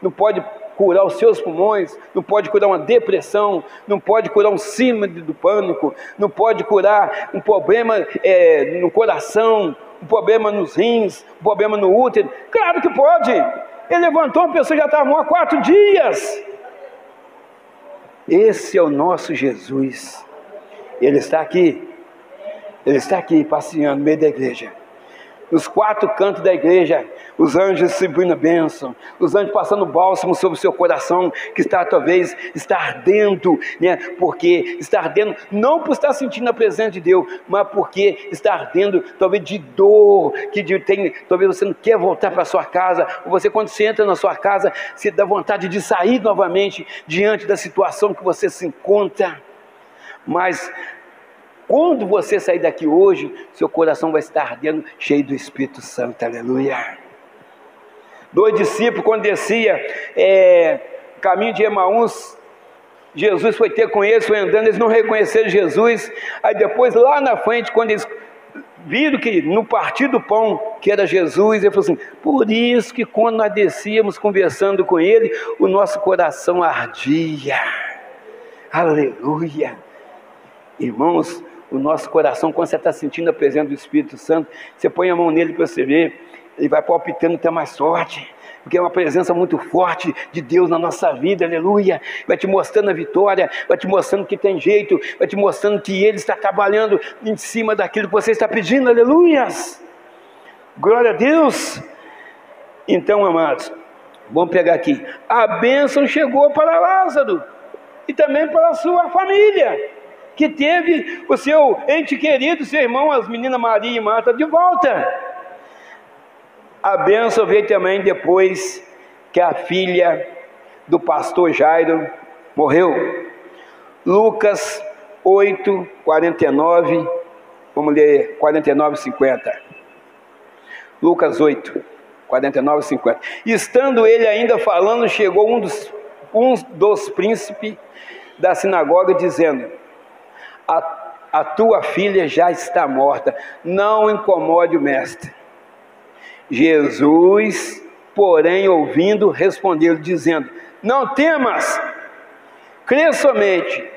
Não pode curar os seus pulmões? Não pode curar uma depressão? Não pode curar um síndrome do pânico? Não pode curar um problema no coração? Um problema nos rins? Um problema no útero? Claro que pode! Ele levantou uma pessoa que já estava morta há 4 dias. Esse é o nosso Jesus. Ele está aqui passeando no meio da igreja. Nos 4 cantos da igreja, os anjos distribuindo a bênção, os anjos passando bálsamo sobre o seu coração, que talvez está ardendo, né? Porque está ardendo, não por estar sentindo a presença de Deus, mas porque está ardendo, talvez de dor, talvez você não quer voltar para a sua casa, ou você, quando você entra na sua casa, você dá vontade de sair novamente, diante da situação que você se encontra. Mas quando você sair daqui hoje, seu coração vai estar ardendo, cheio do Espírito Santo, aleluia. 2 discípulos, quando descia caminho de Emaús, Jesus foi ter com eles, foi andando, eles não reconheceram Jesus. Aí depois, lá na frente, quando eles viram que no partir do pão, que era Jesus, ele falou assim: por isso que quando nós descíamos conversando com ele, o nosso coração ardia, aleluia. Irmãos, o nosso coração, quando você está sentindo a presença do Espírito Santo, você põe a mão nele para você ver, ele vai palpitando até mais forte, porque é uma presença muito forte de Deus na nossa vida, aleluia. Vai te mostrando a vitória, vai te mostrando que tem jeito, vai te mostrando que Ele está trabalhando em cima daquilo que você está pedindo, aleluias. Glória a Deus. Então, amados, vamos pegar aqui, a bênção chegou para Lázaro, e também para a sua família, que teve o seu ente querido, seu irmão, as meninas Maria e Marta, de volta. A bênção veio também depois que a filha do pastor Jairo morreu. Lucas 8, 49, vamos ler 49 e 50. Lucas 8, 49 e 50. Estando ele ainda falando, chegou um dos príncipes da sinagoga, dizendo: a tua filha já está morta, não incomode o mestre. Jesus, porém, ouvindo, respondeu, dizendo: não temas, crê somente,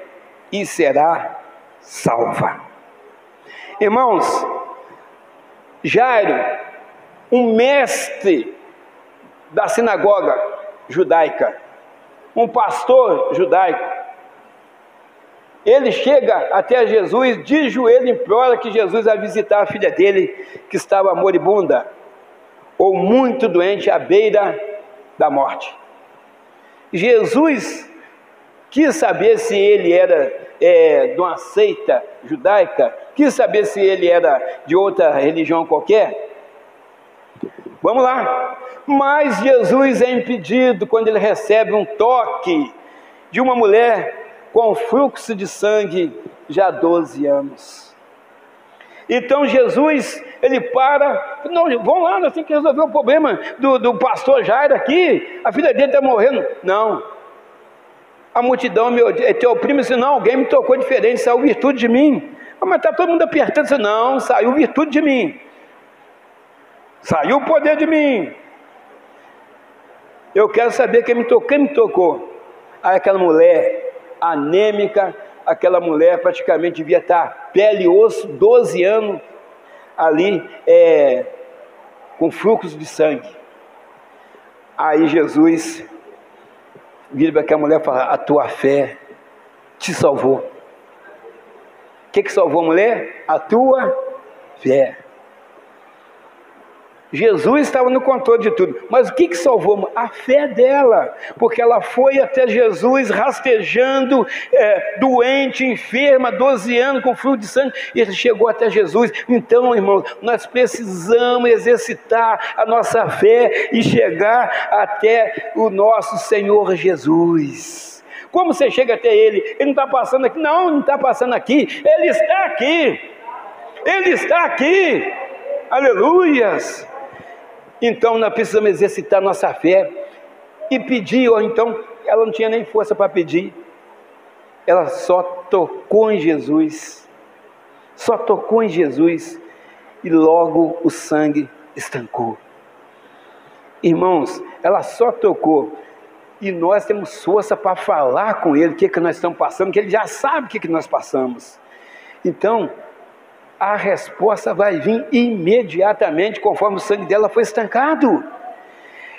e será salva. Irmãos, Jairo, um mestre da sinagoga judaica, um pastor judaico, ele chega até Jesus, de joelho, implora que Jesus vai visitar a filha dele, que estava moribunda, ou muito doente, à beira da morte. Jesus quis saber se ele era de uma seita judaica, quis saber se ele era de outra religião qualquer. Vamos lá. Mas Jesus é impedido quando ele recebe um toque de uma mulher com fluxo de sangue já há 12 anos. Então Jesus, ele para, não, vamos lá, nós temos que resolver o problema do pastor Jairo aqui, a filha dele está morrendo. Não, a multidão é teu primo, senão alguém me tocou diferente, saiu virtude de mim. Mas está todo mundo apertando, não, saiu virtude de mim, saiu o poder de mim. Eu quero saber quem me tocou. Aí aquela mulher anêmica, aquela mulher praticamente devia estar pele e osso, 12 anos ali, com fluxo de sangue. Aí Jesus vira para aquela mulher e fala: a tua fé te salvou. O que salvou a mulher? A tua fé. Jesus estava no controle de tudo, mas o que salvou? A fé dela, porque ela foi até Jesus rastejando, doente, enferma, 12 anos, com fluxo de sangue, e ele chegou até Jesus. Então, irmãos, nós precisamos exercitar a nossa fé e chegar até o nosso Senhor Jesus. Como você chega até Ele? Ele não está passando aqui? Não está passando aqui, Ele está aqui, Ele está aqui, aleluias. Então nós precisamos exercitar nossa fé e pedir. Ou então ela não tinha nem força para pedir, ela só tocou em Jesus, e logo o sangue estancou. Irmãos, ela só tocou, e nós temos força para falar com Ele o que nós estamos passando, que Ele já sabe o que nós passamos. Então a resposta vai vir imediatamente, conforme o sangue dela foi estancado.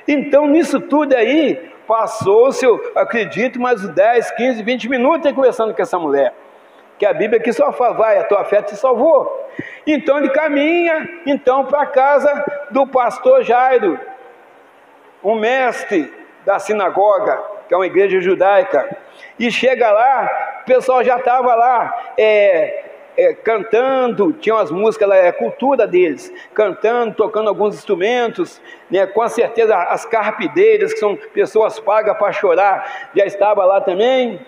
Então, nisso tudo aí, Passou-se, eu acredito, mais 10, 15, 20 minutos aí conversando com essa mulher. Que a Bíblia aqui só fala, vai, a tua fé te salvou. Então ele caminha, então, para a casa do pastor Jairo, um mestre da sinagoga, que é uma igreja judaica. E chega lá, o pessoal já estava lá, cantando, tinha umas músicas, é cultura deles, cantando, tocando alguns instrumentos, né? Com certeza as carpideiras, que são pessoas pagas para chorar, já estava lá também.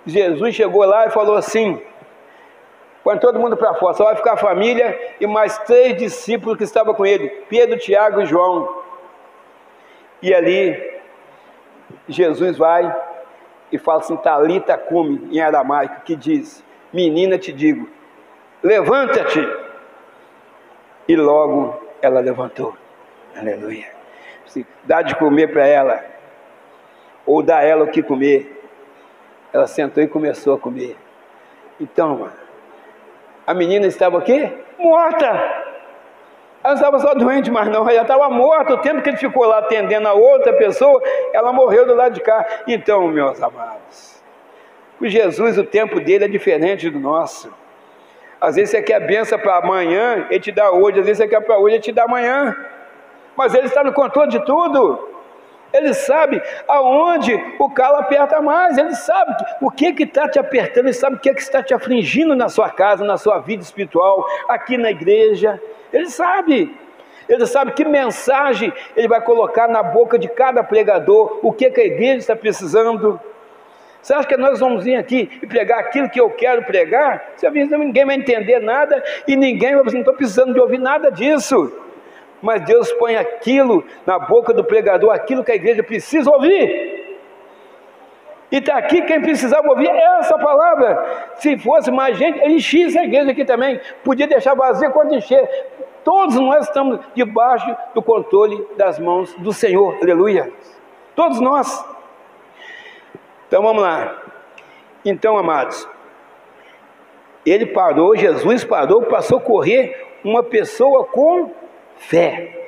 Jesus chegou lá e falou assim, põe todo mundo para fora, só vai ficar a família e mais 3 discípulos que estavam com ele, Pedro, Tiago e João. E ali, Jesus vai e fala assim, Talita cumi, em aramaico, que diz, menina, te digo, levanta-te. E logo ela levantou. Aleluia. Dá de comer para ela, ou dá a ela o que comer. Ela sentou e começou a comer. Então, a menina estava aqui? Morta. Ela não estava só doente, mas não, ela já estava morta. O tempo que ele ficou lá atendendo a outra pessoa, ela morreu do lado de cá. Então, meus amados, com Jesus o tempo dele é diferente do nosso. Às vezes você quer bênção para amanhã, ele te dá hoje. Às vezes você quer para hoje, ele te dá amanhã. Mas ele está no controle de tudo. Ele sabe aonde o calo aperta mais. Ele sabe o que está te apertando. Ele sabe o que está te afligindo na sua casa, na sua vida espiritual, aqui na igreja. Ele sabe. Ele sabe que mensagem ele vai colocar na boca de cada pregador. O que a igreja está precisando. Você acha que nós vamos vir aqui e pregar aquilo que eu quero pregar? Você vê, ninguém vai entender nada e ninguém vai dizer, não estou precisando de ouvir nada disso. Mas Deus põe aquilo na boca do pregador, aquilo que a igreja precisa ouvir. E está aqui quem precisava ouvir essa palavra. Se fosse mais gente, ele enchia essa igreja aqui também. Podia deixar vazia quando encher. Todos nós estamos debaixo do controle das mãos do Senhor. Aleluia. Todos nós. Então vamos lá. Então, amados, ele parou, Jesus parou para socorrer uma pessoa com fé.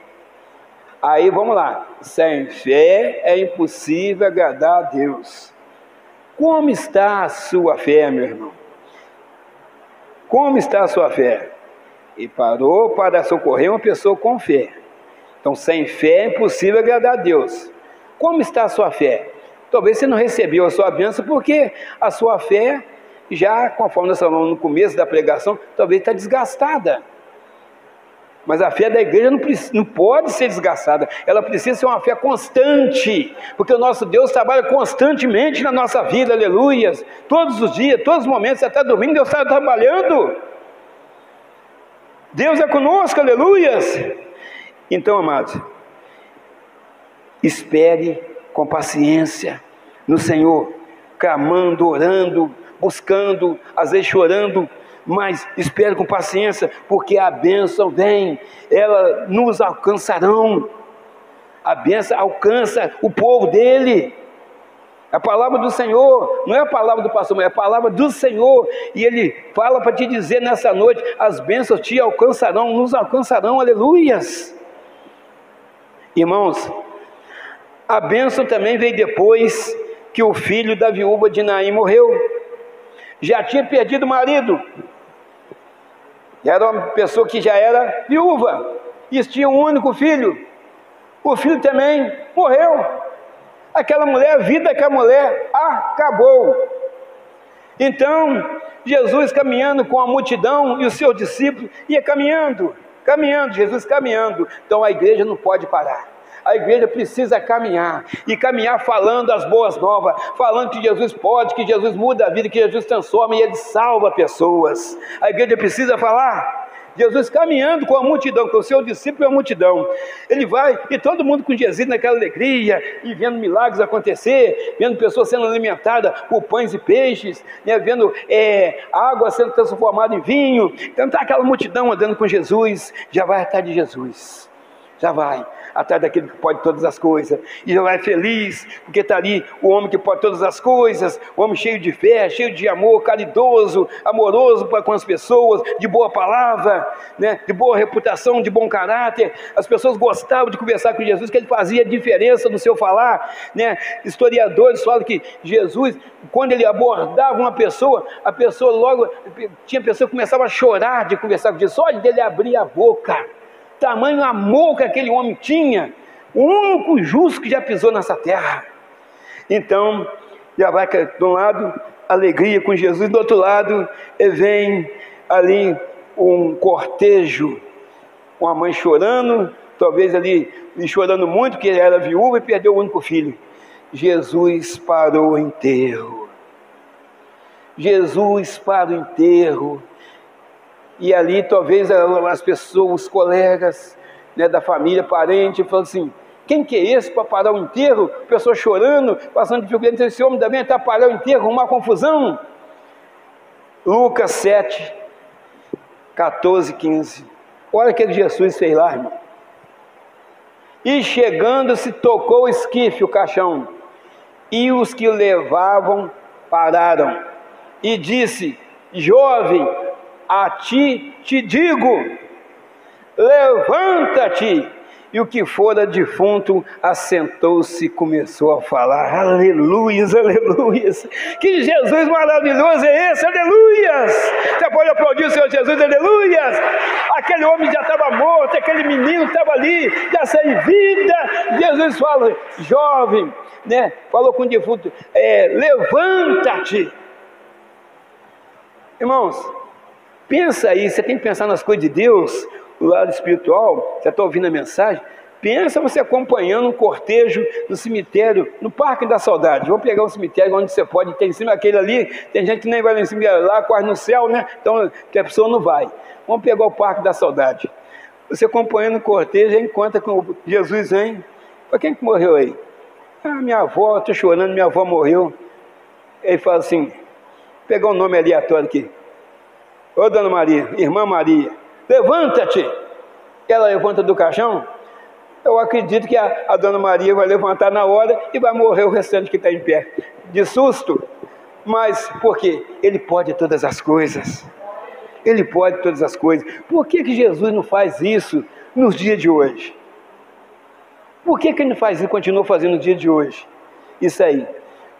Aí vamos lá. Sem fé é impossível agradar a Deus. Como está a sua fé, meu irmão? Como está a sua fé? E parou para socorrer uma pessoa com fé. Então, sem fé é impossível agradar a Deus. Como está a sua fé? Talvez você não recebeu a sua bênção porque a sua fé, já conforme nós falamos no começo da pregação, talvez está desgastada. Mas a fé da igreja não pode ser desgastada, ela precisa ser uma fé constante, porque o nosso Deus trabalha constantemente na nossa vida, aleluias, todos os dias, todos os momentos, você está dormindo, Deus está trabalhando, Deus é conosco, aleluias. Então, amados, espere com paciência no Senhor, clamando, orando, buscando, às vezes chorando, mas espere com paciência, porque a bênção vem, ela nos alcançarão, a bênção alcança o povo dele, a palavra do Senhor, não é a palavra do pastor, mas é a palavra do Senhor, e ele fala para te dizer nessa noite, as bênçãos te alcançarão, nos alcançarão, aleluias. Irmãos, a bênção também veio depois que o filho da viúva de Naim morreu, já tinha perdido o marido, era uma pessoa que já era viúva, e tinha um único filho, o filho também morreu, aquela mulher, a vida daquela mulher acabou. Então, Jesus caminhando com a multidão e os seus discípulos, ia caminhando, Jesus caminhando, então a igreja não pode parar. A igreja precisa caminhar, e caminhar falando as boas novas, falando que Jesus pode, que Jesus muda a vida, que Jesus transforma e Ele salva pessoas. A igreja precisa falar, Jesus caminhando com a multidão, com o seu discípulo e a multidão. Ele vai, e todo mundo com Jesus naquela alegria, e vendo milagres acontecer, vendo pessoas sendo alimentadas por pães e peixes, né, vendo água sendo transformada em vinho. Então está aquela multidão andando com Jesus, já vai estar de Jesus. já vai atrás daquele que pode todas as coisas, e já vai feliz, porque está ali o homem que pode todas as coisas, o homem cheio de fé, cheio de amor, caridoso, amoroso para com as pessoas, de boa palavra, né? De boa reputação, de bom caráter. As pessoas gostavam de conversar com Jesus, que ele fazia diferença no seu falar, né? Historiadores falam que Jesus, quando ele abordava uma pessoa, a pessoa logo, tinha pessoa que começava a chorar de conversar com Jesus, só de ele abrir a boca. Tamanho amor que aquele homem tinha, o único justo que já pisou nessa terra. Então, já vai de um lado, alegria com Jesus, do outro lado, vem ali um cortejo, uma mãe chorando, talvez ali chorando muito, porque era viúva e perdeu o único filho. Jesus para o enterro. Jesus para o enterro. E ali talvez as pessoas, os colegas, né, da família, parente, falam assim, quem que é esse para parar o enterro? Pessoa chorando, passando dificuldade, esse homem também está parar o enterro, arrumar confusão. Lucas 7, 14, 15. Olha o que Jesus fez lá, irmão. E chegando-se, tocou o esquife, o caixão, e os que o levavam pararam, e disse, jovem, a ti te digo, levanta-te. E o que fora defunto assentou-se e começou a falar. Aleluias, aleluias. Que Jesus maravilhoso é esse, aleluias. Você pode aplaudir o Senhor Jesus, aleluias. Aquele homem já estava morto, aquele menino estava ali, já sem vida. Jesus fala, jovem, né? Falou com o defunto, levanta-te. Irmãos, pensa aí, você tem que pensar nas coisas de Deus, o lado espiritual. Você está ouvindo a mensagem? Pensa você acompanhando um cortejo no cemitério, no Parque da Saudade. Vamos pegar um cemitério onde você pode ter em cima aquele ali, tem gente que nem vai lá em cima, lá quase no céu, né? Então que a pessoa não vai. Vamos pegar o Parque da Saudade. Você acompanhando o cortejo, encontra com Jesus, hein? Para quem que morreu aí? Ah, minha avó, estou chorando, minha avó morreu. Ele fala assim, pegar um nome aleatório aqui. Ô Dona Maria, Irmã Maria, levanta-te. Ela levanta do caixão. Eu acredito que a Dona Maria vai levantar na hora e vai morrer o restante que está em pé, de susto. Mas por quê? Ele pode todas as coisas. Ele pode todas as coisas. Por que Jesus não faz isso nos dias de hoje? Por que ele não faz isso e continua fazendo no dia de hoje? Isso aí.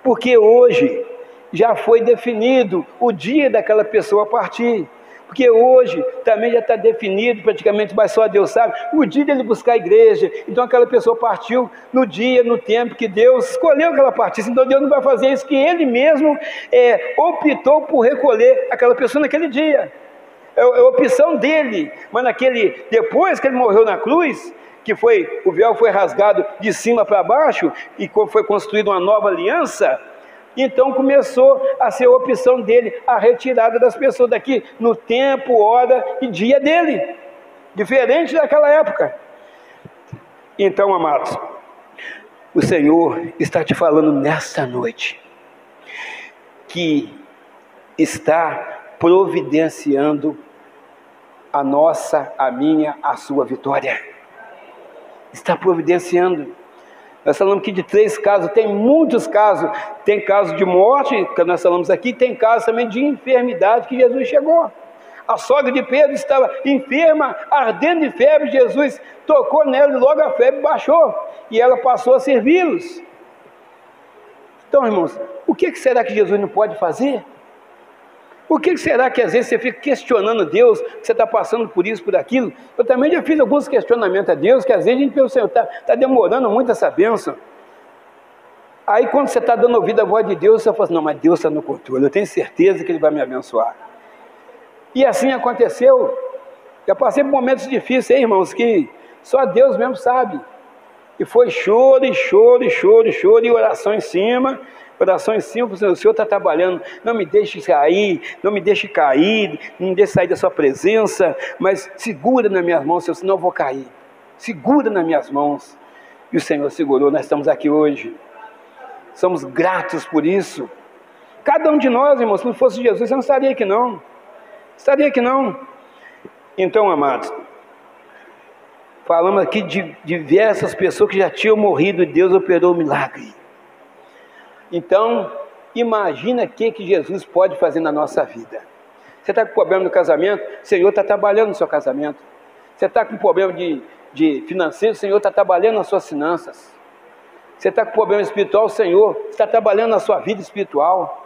Porque hoje já foi definido o dia daquela pessoa partir. Porque hoje também já está definido, praticamente, mas só Deus sabe, o dia dele buscar a igreja. Então aquela pessoa partiu no dia, no tempo que Deus escolheu que ela partisse. Então Deus não vai fazer isso, que Ele mesmo optou por recolher aquela pessoa naquele dia. É a opção dele. Mas depois que ele morreu na cruz, que o véu foi rasgado de cima para baixo, e foi construída uma nova aliança, então começou a ser a opção dele, a retirada das pessoas daqui, no tempo, hora e dia dele, diferente daquela época. Então, amados, o Senhor está te falando nesta noite, que está providenciando a minha, a sua vitória. Está providenciando. Nós falamos aqui de 3 casos, tem muitos casos. Tem casos de morte, que nós falamos aqui, tem casos também de enfermidade que Jesus chegou. A sogra de Pedro estava enferma, ardendo de febre, Jesus tocou nela e logo a febre baixou. E ela passou a servi-los. Então, irmãos, o que será que Jesus não pode fazer? O que será que às vezes você fica questionando Deus, que você está passando por isso, por aquilo? Eu também já fiz alguns questionamentos a Deus, que às vezes a gente pensa, Senhor, está demorando muito essa bênção. Aí quando você está dando ouvido à voz de Deus, você fala assim, não, mas Deus está no controle, eu tenho certeza que Ele vai me abençoar. E assim aconteceu. Já passei por momentos difíceis, irmãos, que só Deus mesmo sabe. E foi choro, e choro, e choro, e choro, e oração em cima, o Senhor está trabalhando, não me deixe cair, não me deixe cair, não me deixe sair da sua presença, mas segura nas minhas mãos, Senhor, senão eu vou cair. Segura nas minhas mãos. E o Senhor segurou, nós estamos aqui hoje. Somos gratos por isso. Cada um de nós, irmãos, se não fosse Jesus, você não estaria aqui não. Estaria aqui não. Então, amados, Falamos aqui de diversas pessoas que já tinham morrido e Deus operou o milagre. Então, imagina o que Jesus pode fazer na nossa vida. Você está com problema no casamento, o Senhor está trabalhando no seu casamento. Você está com problema de financeiro, o Senhor está trabalhando nas suas finanças. Você está com problema espiritual, o Senhor está trabalhando na sua vida espiritual.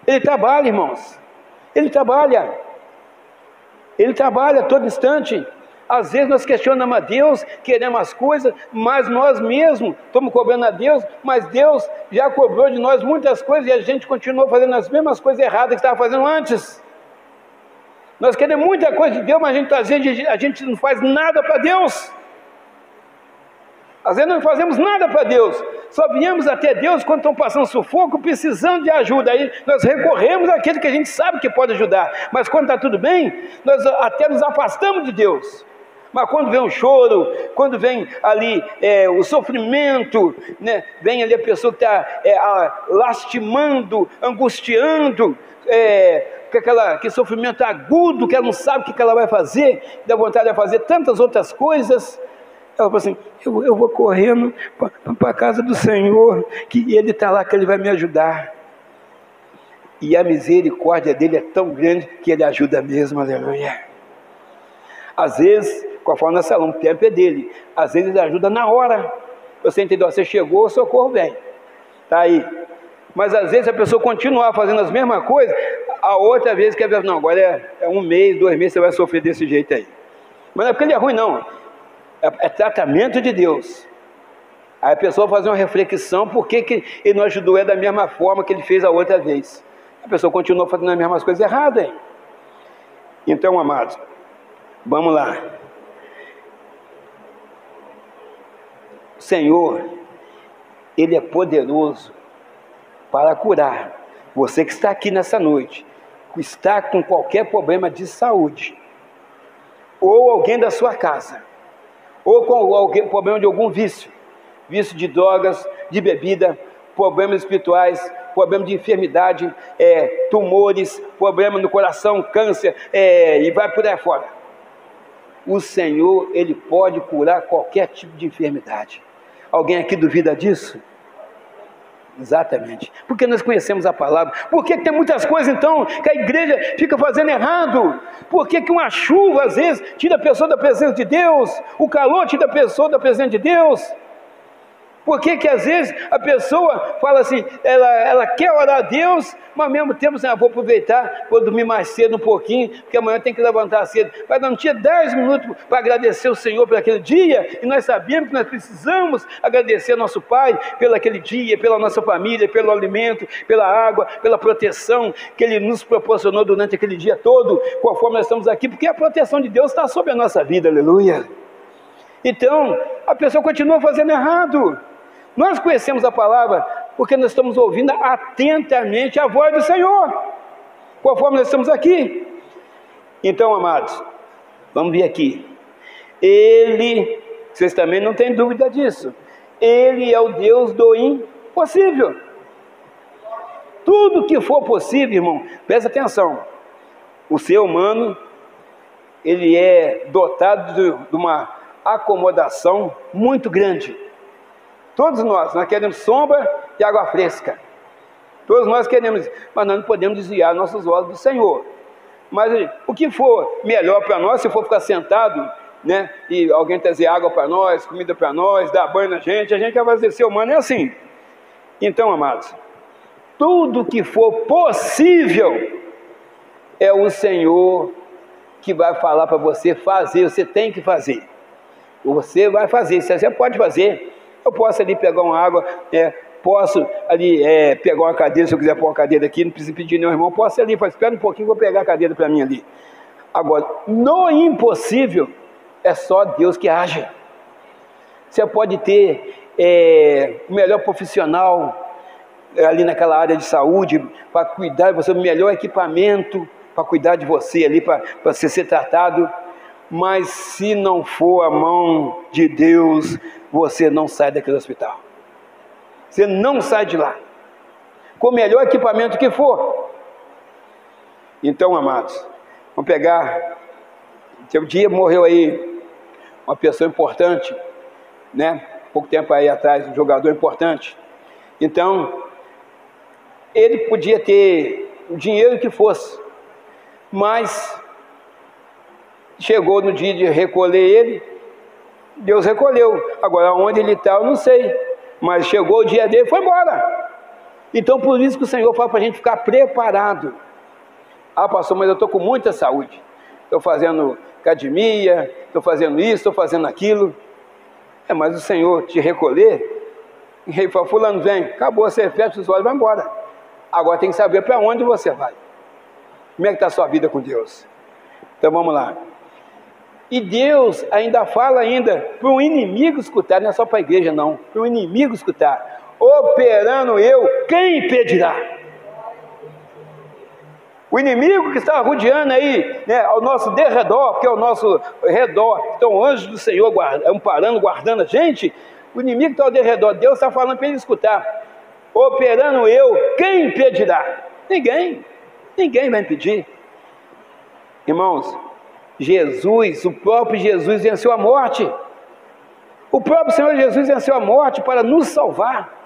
Ele trabalha, irmãos. Ele trabalha a todo instante. Às vezes nós questionamos a Deus, queremos as coisas, mas nós mesmos estamos cobrando a Deus, mas Deus já cobrou de nós muitas coisas e a gente continua fazendo as mesmas coisas erradas que estava fazendo antes. Nós queremos muita coisa de Deus, mas às vezes a gente não faz nada para Deus. Às vezes não fazemos nada para Deus, só viemos até Deus quando estão passando sufoco, precisando de ajuda. Aí nós recorremos àquele que a gente sabe que pode ajudar, mas quando está tudo bem, nós até nos afastamos de Deus. Mas quando vem o choro, quando vem ali o sofrimento, né, vem ali a pessoa que está lastimando, angustiando, que sofrimento agudo, que ela não sabe o que ela vai fazer, dá vontade de fazer tantas outras coisas. Ela falou assim, eu vou correndo para a casa do Senhor, que Ele está lá, que Ele vai me ajudar. E a misericórdia dEle é tão grande, que Ele ajuda mesmo, aleluia. Às vezes, conforme nós falamos, o tempo é dEle. Às vezes Ele ajuda na hora. Você entendeu? Você chegou, o socorro vem. Está aí. Mas às vezes a pessoa continuar fazendo as mesmas coisas, a outra vez quer ver, não, agora é 1 mês, 2 meses, você vai sofrer desse jeito aí. Mas não é porque ele é ruim, não. É tratamento de Deus. Aí a pessoa vai fazer uma reflexão, por que ele não ajudou ela da mesma forma que ele fez a outra vez. A pessoa continua fazendo as mesmas coisas erradas. Hein? Então, amados, vamos lá. O Senhor, Ele é poderoso para curar. Você que está aqui nessa noite, que está com qualquer problema de saúde, ou alguém da sua casa, ou com alguém, problema de algum vício de drogas, de bebida, problemas espirituais, problema de enfermidade, tumores, problema no coração, câncer, e vai por aí fora. O Senhor, Ele pode curar qualquer tipo de enfermidade. Alguém aqui duvida disso? Exatamente, porque nós conhecemos a palavra. Por que tem muitas coisas então que a igreja fica fazendo errado? Por que uma chuva às vezes tira a pessoa da presença de Deus? O calor tira a pessoa da presença de Deus? Por que às vezes a pessoa fala assim, ela quer orar a Deus, mas ao mesmo tempo, vou aproveitar, vou dormir mais cedo um pouquinho, porque amanhã tem que levantar cedo. Mas não tinha 10 minutos para agradecer o Senhor por aquele dia, e nós sabemos que nós precisamos agradecer ao nosso Pai pelo aquele dia, pela nossa família, pelo alimento, pela água, pela proteção que Ele nos proporcionou durante aquele dia todo, conforme nós estamos aqui, porque a proteção de Deus está sobre a nossa vida, aleluia. Então, a pessoa continua fazendo errado. Nós conhecemos a palavra porque nós estamos ouvindo atentamente a voz do Senhor, conforme nós estamos aqui. Então, amados, vamos ver aqui. Ele, vocês também não têm dúvida disso, Ele é o Deus do impossível. Tudo que for possível, irmão, presta atenção. O ser humano, ele é dotado de uma acomodação muito grande. Todos nós queremos sombra e água fresca. Todos nós queremos, mas nós não podemos desviar nossos olhos do Senhor. Mas o que for melhor para nós, se for ficar sentado, né, e alguém trazer água para nós, comida para nós, dar banho na gente, a gente vai fazer, ser humano é assim. Então, amados, tudo que for possível, é o Senhor que vai falar para você fazer, você tem que fazer. Você vai fazer, você pode fazer. Eu posso ali pegar uma água, posso ali pegar uma cadeira, se eu quiser pôr uma cadeira aqui, não precisa pedir nenhum irmão, posso ali, espera um pouquinho, vou pegar a cadeira para mim ali. Agora, no impossível, é só Deus que age. Você pode ter o melhor profissional ali naquela área de saúde, para cuidar de você, o melhor equipamento, para cuidar de você ali, para você ser tratado, mas se não for a mão de Deus, você não sai daquele hospital. Você não sai de lá, com o melhor equipamento que for. Então, amados, vamos pegar, um dia morreu aí uma pessoa importante, né? Pouco tempo aí atrás, um jogador importante. Então, ele podia ter o dinheiro que fosse, mas chegou no dia de recolher ele, Deus recolheu. Agora, onde ele está, eu não sei, mas chegou o dia dele e foi embora. Então, por isso que o Senhor fala para a gente ficar preparado. Ah, pastor, mas eu estou com muita saúde, estou fazendo academia, estou fazendo isso, estou fazendo aquilo. Mas o Senhor te recolher, e ele fala, fulano, vem, acabou, você fecha os olhos e vai embora. Agora tem que saber para onde você vai. Como é que está a sua vida com Deus? Então vamos lá. E Deus ainda fala para o inimigo escutar, não é só para a igreja não, para o inimigo escutar. Operando eu, quem impedirá? O inimigo que está rodeando aí, né, ao nosso derredor, que é o nosso redor, estão anjos do Senhor amparando, guardando a gente. O inimigo que está ao derredor, Deus está falando para ele escutar. Operando eu, quem impedirá? Ninguém vai impedir. Irmãos, Jesus, o próprio Jesus venceu a morte. O próprio Senhor Jesus venceu a morte para nos salvar.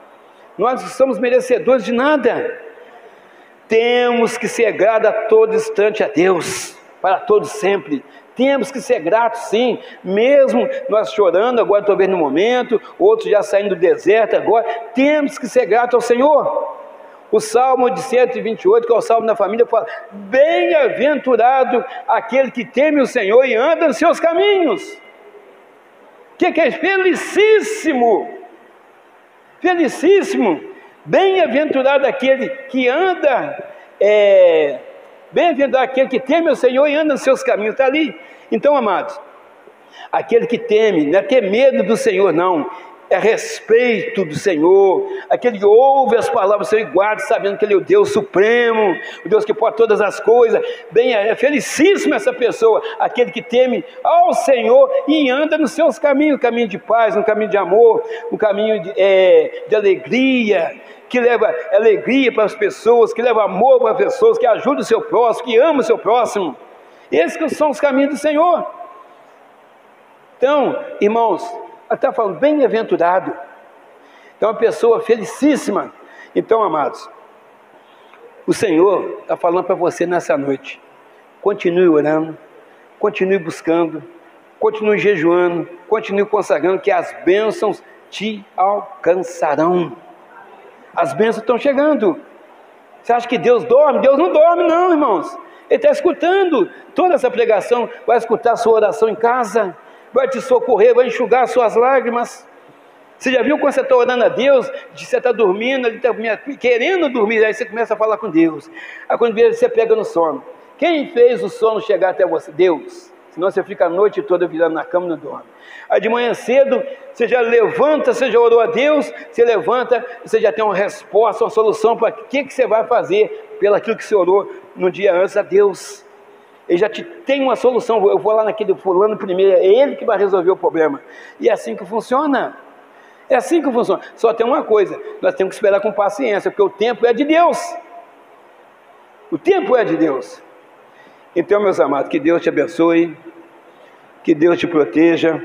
Nós não somos merecedores de nada. Temos que ser gratos a todo instante a Deus, para todos sempre. Temos que ser gratos sim, mesmo nós chorando, agora estou vendo no momento, outros já saindo do deserto agora, temos que ser gratos ao Senhor. O Salmo de 128, que é o Salmo da família, fala, bem-aventurado aquele que teme o Senhor e anda nos seus caminhos. O que é felicíssimo, felicíssimo, bem-aventurado aquele que anda, bem-aventurado aquele que teme o Senhor e anda nos seus caminhos, está ali. Então, amados, aquele que teme, não é ter medo do Senhor não, é respeito do Senhor, aquele que ouve as palavras do Senhor e guarda, sabendo que Ele é o Deus supremo, o Deus que pode todas as coisas. Bem, é felicíssimo essa pessoa, aquele que teme ao Senhor e anda nos seus caminhos, um caminho de paz, um caminho de amor, um caminho de alegria, que leva alegria para as pessoas, que leva amor para as pessoas, que ajuda o seu próximo, que ama o seu próximo. Esses que são os caminhos do Senhor. Então, irmãos, está falando bem-aventurado. Então, uma pessoa felicíssima. Então, amados, o Senhor está falando para você nessa noite. Continue orando, continue buscando, continue jejuando, continue consagrando, que as bênçãos te alcançarão. As bênçãos estão chegando. Você acha que Deus dorme? Deus não dorme não, irmãos. Ele está escutando toda essa pregação, vai escutar a sua oração em casa, vai te socorrer, vai enxugar suas lágrimas. Você já viu quando você está orando a Deus, você está dormindo, Ele está querendo dormir, aí você começa a falar com Deus. Aí quando você pega no sono, quem fez o sono chegar até você? Deus. Senão você fica a noite toda virando na cama e não dorme. Aí de manhã cedo, você já levanta, você já orou a Deus, você levanta, você já tem uma resposta, uma solução para o que você vai fazer pelo aquilo que você orou no dia antes a Deus. Ele já tem uma solução, eu vou lá naquele fulano primeiro, é ele que vai resolver o problema. E é assim que funciona. É assim que funciona. Só tem uma coisa, nós temos que esperar com paciência, porque o tempo é de Deus. O tempo é de Deus. Então, meus amados, que Deus te abençoe, que Deus te proteja,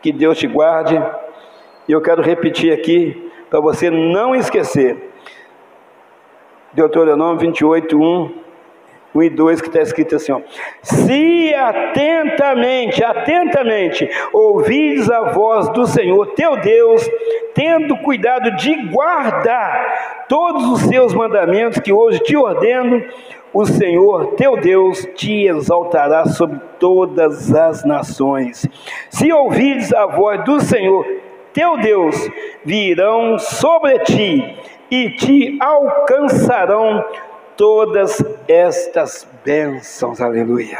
que Deus te guarde. E eu quero repetir aqui, para você não esquecer, Deuteronômio 28, 1 e 2, que está escrito assim, ó, se atentamente ouvires a voz do Senhor teu Deus, tendo cuidado de guardar todos os seus mandamentos que hoje te ordeno, o Senhor teu Deus te exaltará sobre todas as nações. Se ouvires a voz do Senhor teu Deus, virão sobre ti e te alcançarão todas estas bênçãos, aleluia.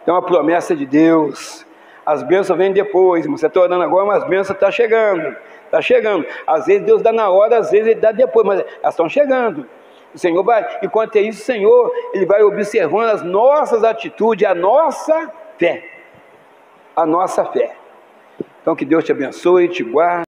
Então a promessa de Deus, as bênçãos vêm depois, você está orando agora, mas as bênçãos estão chegando, às vezes Deus dá na hora, às vezes Ele dá depois, mas elas estão chegando. O Senhor vai, enquanto é isso, o Senhor, Ele vai observando as nossas atitudes, a nossa fé. Então que Deus te abençoe, te guarde.